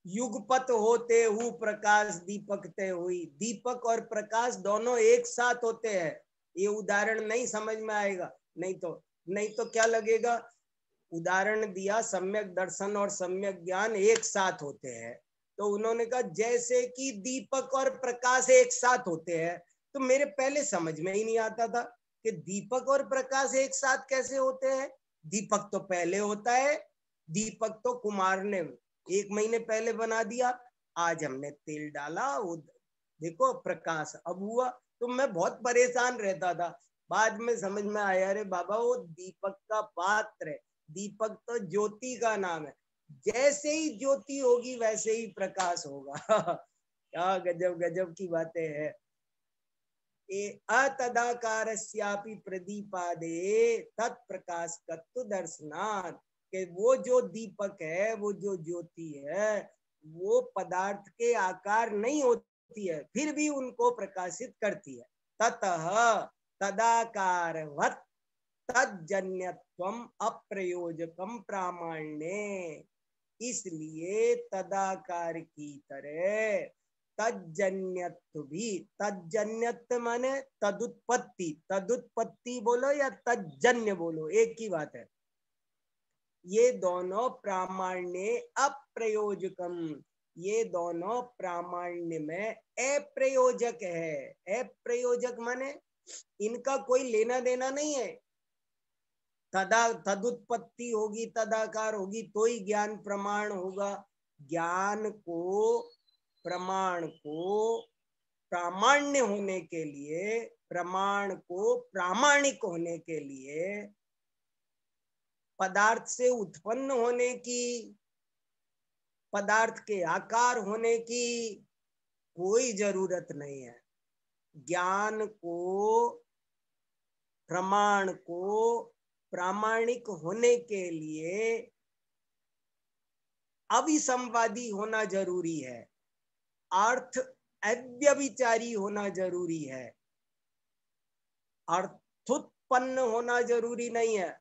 युगपत होते हु प्रकाश दीपक ते हुई, दीपक और प्रकाश दोनों एक साथ होते हैं। ये उदाहरण नहीं समझ में आएगा, नहीं तो क्या लगेगा, उदाहरण दिया सम्यक दर्शन और सम्यक ज्ञान एक साथ होते हैं। तो उन्होंने कहा जैसे कि दीपक और प्रकाश एक साथ होते हैं, तो मेरे पहले समझ में ही नहीं आता था कि दीपक और प्रकाश एक साथ कैसे होते हैं। दीपक तो पहले होता है, दीपक तो कुमार ने 1 महीने पहले बना दिया, आज हमने तेल डाला, वो देखो प्रकाश अब हुआ। तो मैं बहुत परेशान रहता था, बाद में समझ में आया, अरे बाबा वो दीपक का पात्र है, दीपक तो ज्योति का नाम है, जैसे ही ज्योति होगी वैसे ही प्रकाश होगा। क्या गजब गजब की बातें हैं। अतदाकारस्यापि प्रदीपादे तत्प्रकाशकत्व दर्शनात्, कि वो जो दीपक है, वो जो ज्योति है, वो पदार्थ के आकार नहीं होती होती है फिर भी उनको प्रकाशित करती है। ततः तदाकारवत् तज्जन्यत्वम अप्रयोजकम प्रामाण्ये, इसलिए तदाकार की तरह तज्जन्यत्व भी, तज्जन्यत्व माने तदुत्पत्ति, तदुत्पत्ति बोलो या तज्जन्य बोलो एक ही बात है, ये दोनों प्रामाण्य अप्रयोजकम, ये दोनों प्रामाण्य में अप्रयोजक है। अप्रयोजक माने इनका कोई लेना देना नहीं है। तदुत्पत्ति होगी, तदाकार होगी तो ही ज्ञान प्रमाण होगा। ज्ञान को, प्रमाण को प्रामाण्य होने के लिए, प्रमाण को प्रामाणिक होने के लिए पदार्थ से उत्पन्न होने की, पदार्थ के आकार होने की कोई जरूरत नहीं है। ज्ञान को, प्रमाण को प्रामाणिक होने के लिए अविसंवादी होना जरूरी है, अर्थ अव्यभिचारी होना जरूरी है, अर्थोत्पन्न होना जरूरी नहीं है,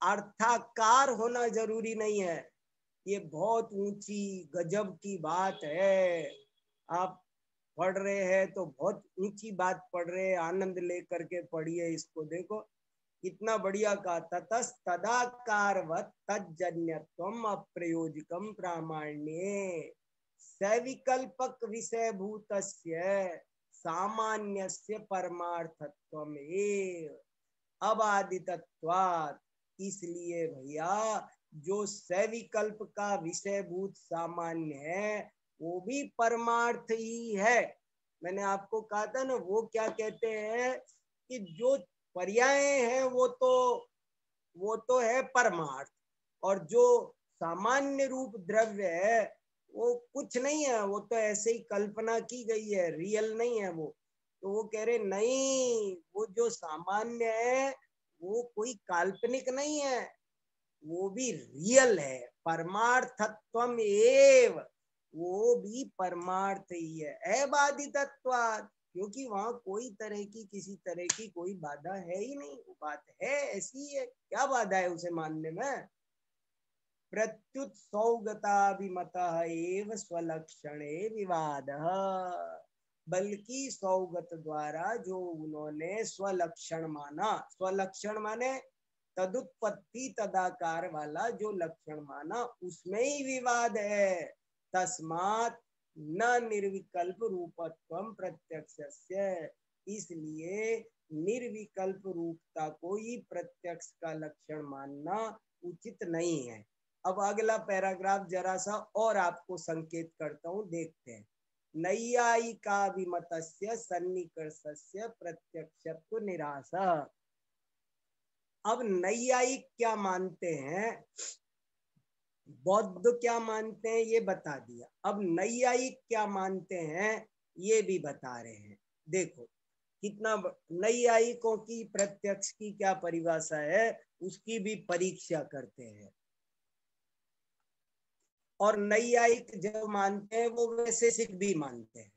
अर्थाकार होना जरूरी नहीं है। ये बहुत ऊंची गजब की बात है। आप पढ़ रहे हैं तो बहुत ऊंची बात पढ़ रहे हैं, आनंद लेकर के पढ़िए इसको। देखो कितना बढ़िया कहा, ततस्तदाकारवत् तज्जन्यत्वम अप्रयोजकम प्रामाण्ये सविकल्पक विषयभूतस्य सामान्यस्य परमार्थत्वम एव अबाधितत्वात्। इसलिए भैया जो सविकल्प का विषयभूत सामान्य है वो भी परमार्थ ही है। मैंने आपको कहा था ना, वो क्या कहते हैं कि जो पर्याय है वो तो है परमार्थ, और जो सामान्य रूप द्रव्य है वो कुछ नहीं है, वो तो ऐसे ही कल्पना की गई है, रियल नहीं है वो। तो वो कह रहे नहीं, वो जो सामान्य है वो कोई काल्पनिक नहीं है, वो भी रियल है, परमार्थत्वम एव, वो भी परमार्थ ही है, अबाधितत्वात्, क्योंकि वहां कोई तरह की, किसी तरह की कोई बाधा है ही नहीं। वो बात है ऐसी है, क्या बाधा है उसे मानने में। प्रत्युत सौगताभिमतः एव स्वलक्षणे विवादः, बल्कि सौगत द्वारा जो उन्होंने स्वलक्षण माना, स्वलक्षण माने तदुत्पत्ति तदाकार वाला जो लक्षण माना, उसमें ही विवाद है। तस्मात् न निर्विकल्प रूपत्वम प्रत्यक्षस्य, इसलिए निर्विकल्प रूपता को ही प्रत्यक्ष का लक्षण मानना उचित नहीं है। अब अगला पैराग्राफ जरा सा और आपको संकेत करता हूं, देखते हैं। नैयायिकाभिमतस्य सन्निकर्षस्य प्रत्यक्षत्व निराशा। अब नैयायिक क्या मानते हैं, बौद्ध क्या मानते हैं, ये बता दिया। अब नैयायिक क्या मानते हैं ये भी बता रहे हैं। देखो कितना, नैयायिकों की प्रत्यक्ष की क्या परिभाषा है उसकी भी परीक्षा करते हैं। और नैयायिक जो मानते हैं वो वैशेषिक भी मानते हैं।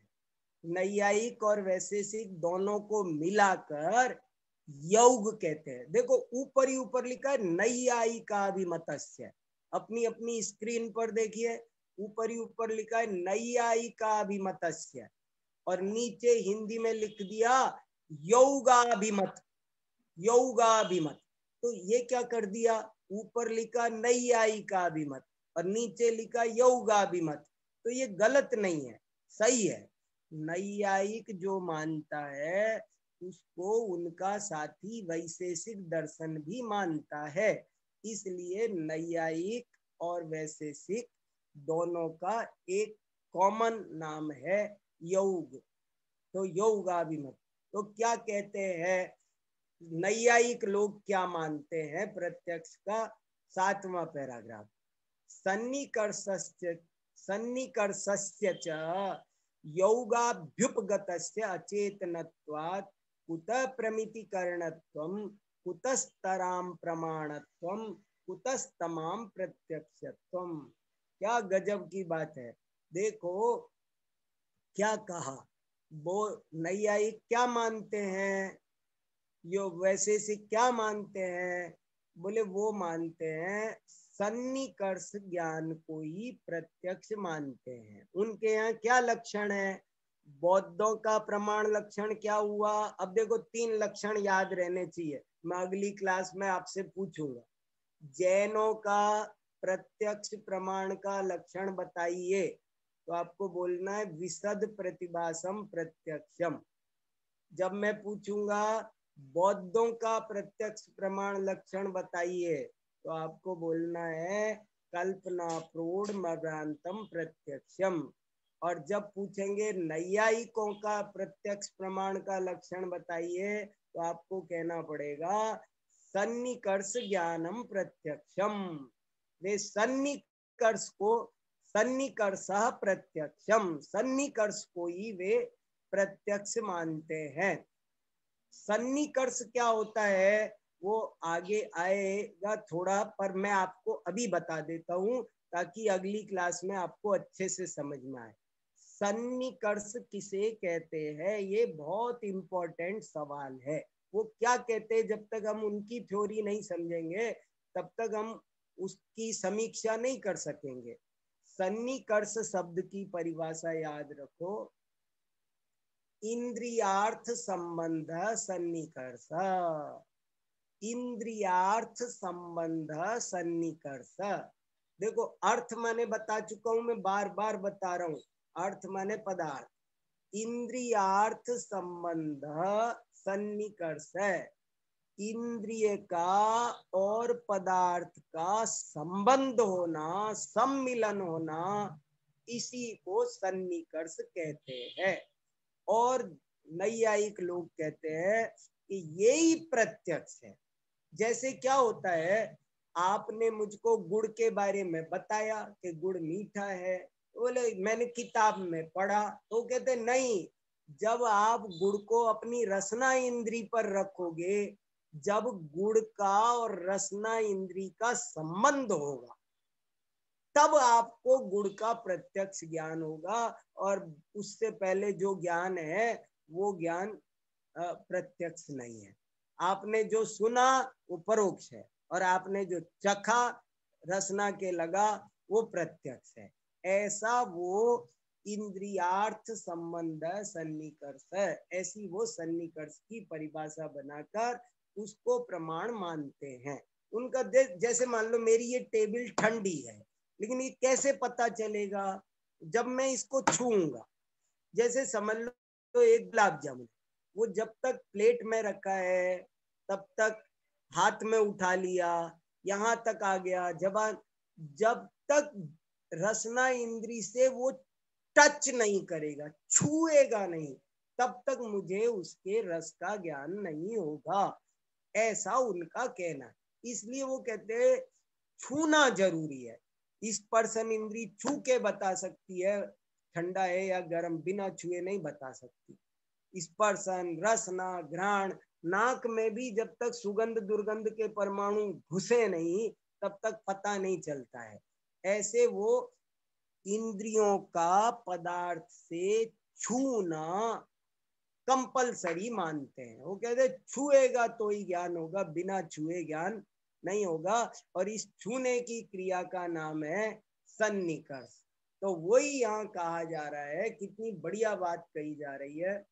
नैयायिक और वैशेषिक दोनों को मिलाकर योग कहते हैं। देखो ऊपर ही ऊपर लिखा है नैयायिकाभिमतस्य, अपनी अपनी स्क्रीन पर देखिए, ऊपर ही ऊपर लिखा है नैयायिकाभिमतस्य, और नीचे हिंदी में लिख दिया योगाभिमत, योगाभिमत। तो ये क्या कर दिया, ऊपर लिखा नैयायिकाभिमत और नीचे लिखा योगाभिमत, तो ये गलत नहीं है, सही है। नैयायिक जो मानता है उसको उनका साथी वैशेषिक दर्शन भी मानता है, इसलिए नैयायिक और वैशेषिक दोनों का एक कॉमन नाम है योग। तो योगाभिमत, तो क्या कहते हैं नैयायिक लोग, क्या मानते हैं प्रत्यक्ष का, 7वां पैराग्राफ। सन्निकर्षस्य च योगाभ्युपगतस्य अचेतनत्वात् कुतः प्रमितिकरणत्वं कुतस्तरां प्रमाणत्वं कुतस्तमां प्रत्यक्षत्वं। क्या गजब की बात है। देखो क्या कहा, वो नैयायिक क्या मानते हैं, यो वैसे से क्या मानते हैं, बोले वो मानते हैं सन्निकर्ष ज्ञान को ही प्रत्यक्ष मानते हैं। उनके यहाँ क्या लक्षण है, बौद्धों का प्रमाण लक्षण क्या हुआ। अब देखो 3 लक्षण याद रहने चाहिए, मैं अगली क्लास में आपसे पूछूंगा। जैनों का प्रत्यक्ष प्रमाण का लक्षण बताइए, तो आपको बोलना है विशद प्रतिभासम प्रत्यक्षम। जब मैं पूछूंगा बौद्धों का प्रत्यक्ष प्रमाण लक्षण बताइए, तो आपको बोलना है कल्पना प्रोढ़ मदांतम प्रत्यक्षम। और जब पूछेंगे नैयायिकों का प्रत्यक्ष प्रमाण का लक्षण बताइए, तो आपको कहना पड़ेगा सन्निकर्ष ज्ञानम प्रत्यक्षम। वे सन्निकर्ष को सन्निकर्ष प्रत्यक्षम, सन्निकर्ष को ही वे प्रत्यक्ष मानते हैं। सन्निकर्ष क्या होता है वो आगे आएगा थोड़ा, पर मैं आपको अभी बता देता हूं ताकि अगली क्लास में आपको अच्छे से समझ में आए। सन्निकर्ष किसे कहते हैं, ये बहुत इंपॉर्टेंट सवाल है। वो क्या कहते हैं, जब तक हम उनकी थ्योरी नहीं समझेंगे तब तक हम उसकी समीक्षा नहीं कर सकेंगे। सन्निकर्ष शब्द की परिभाषा याद रखो, इंद्रियार्थ संबंध सन्निकर्ष। इंद्रियार्थ संबंध सन्निकर्ष। देखो अर्थ मैंने बता चुका हूं, मैं बार बार बता रहा हूं, अर्थ माने पदार्थ। इंद्रियार्थ संबंध सन्निकर्ष है, इंद्रिय का और पदार्थ का संबंध होना, सम्मिलन होना, इसी को सन्निकर्ष कहते हैं। और नैयायिक लोग कहते हैं कि यही प्रत्यक्ष है। जैसे क्या होता है, आपने मुझको गुड़ के बारे में बताया कि गुड़ मीठा है, बोले मैंने किताब में पढ़ा, तो कहते नहीं, जब आप गुड़ को अपनी रसना इंद्री पर रखोगे, जब गुड़ का और रसना इंद्री का संबंध होगा, तब आपको गुड़ का प्रत्यक्ष ज्ञान होगा। और उससे पहले जो ज्ञान है वो ज्ञान प्रत्यक्ष नहीं है। आपने जो सुना वो परोक्ष है, और आपने जो चखा रसना के लगा वो प्रत्यक्ष है। ऐसा वो इंद्रियार्थ संबंध सन्निकर्ष है, ऐसी वो सन्निकर्ष की परिभाषा बनाकर उसको प्रमाण मानते हैं। उनका जैसे मान लो मेरी ये टेबल ठंडी है, लेकिन ये कैसे पता चलेगा, जब मैं इसको छूऊंगा। जैसे समझ लो तो एक गुलाब जामुन, वो जब तक प्लेट में रखा है तब तक हाथ में उठा लिया, यहाँ तक आ गया, जब तक रसना इंद्री से वो टच नहीं करेगा, छुएगा नहीं, तब तक मुझे उसके रस का ज्ञान नहीं होगा। ऐसा उनका कहना। इसलिए वो कहते हैं छूना जरूरी है। स्पर्शन इंद्री छू के बता सकती है ठंडा है या गर्म, बिना छुए नहीं बता सकती। स्पर्शन, रसना, घ्राण, नाक में भी जब तक सुगंध दुर्गंध के परमाणु घुसे नहीं तब तक पता नहीं चलता है। ऐसे वो इंद्रियों का पदार्थ से छूना कंपलसरी मानते हैं। वो कहते छुएगा तो ही ज्ञान होगा, बिना छुए ज्ञान नहीं होगा। और इस छूने की क्रिया का नाम है सन्निकर्ष। तो वही यहाँ कहा जा रहा है, कितनी बढ़िया बात कही जा रही है।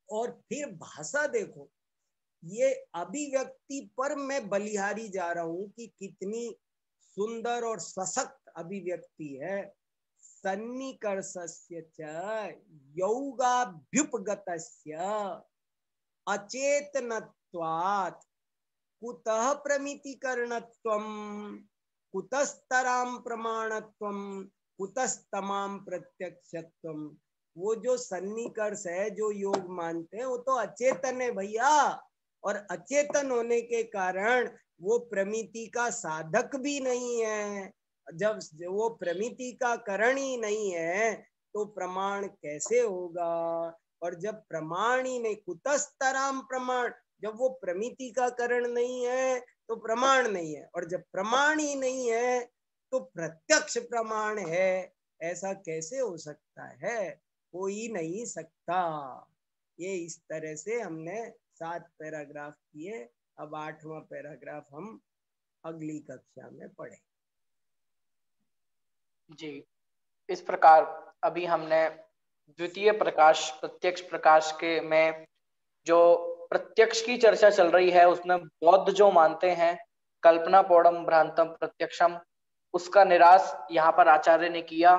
और फिर भाषा देखो, ये अभिव्यक्ति पर मैं बलिहारी जा रहा हूं कि कितनी सुंदर और सशक्त अभिव्यक्ति है। सन्निकर्षस्य च यौगाभ्युपगतस्य अचेतनत्वात् कुतः प्रमितिकरणत्वं कुतस्तरां प्रमाणत्वं कुतस्तमां प्रत्यक्षत्वं। वो जो सन्निकर्ष है, जो योग मानते हैं, वो तो अचेतन है भैया, और अचेतन होने के कारण वो प्रमिति का साधक भी नहीं है। जब वो प्रमिति का कारण ही नहीं है तो प्रमाण कैसे होगा। और जब प्रमाण ही नहीं, कुतस्तराम प्रमाण, जब वो प्रमिति का कारण नहीं है तो प्रमाण नहीं है, और जब प्रमाण ही नहीं है तो प्रत्यक्ष प्रमाण है। ऐसा कैसे हो सकता है। हो ही नहीं सकता। ये इस तरह से हमने 7 पैराग्राफ किए। अब 8वां पैराग्राफ हम अगली कक्षा में पढ़े। जी, इस प्रकार अभी हमने द्वितीय प्रकाश प्रत्यक्ष प्रकाश के में जो प्रत्यक्ष की चर्चा चल रही है, उसमें बौद्ध जो मानते हैं कल्पना पौड़म भ्रांतम प्रत्यक्षम, उसका निराश यहाँ पर आचार्य ने किया।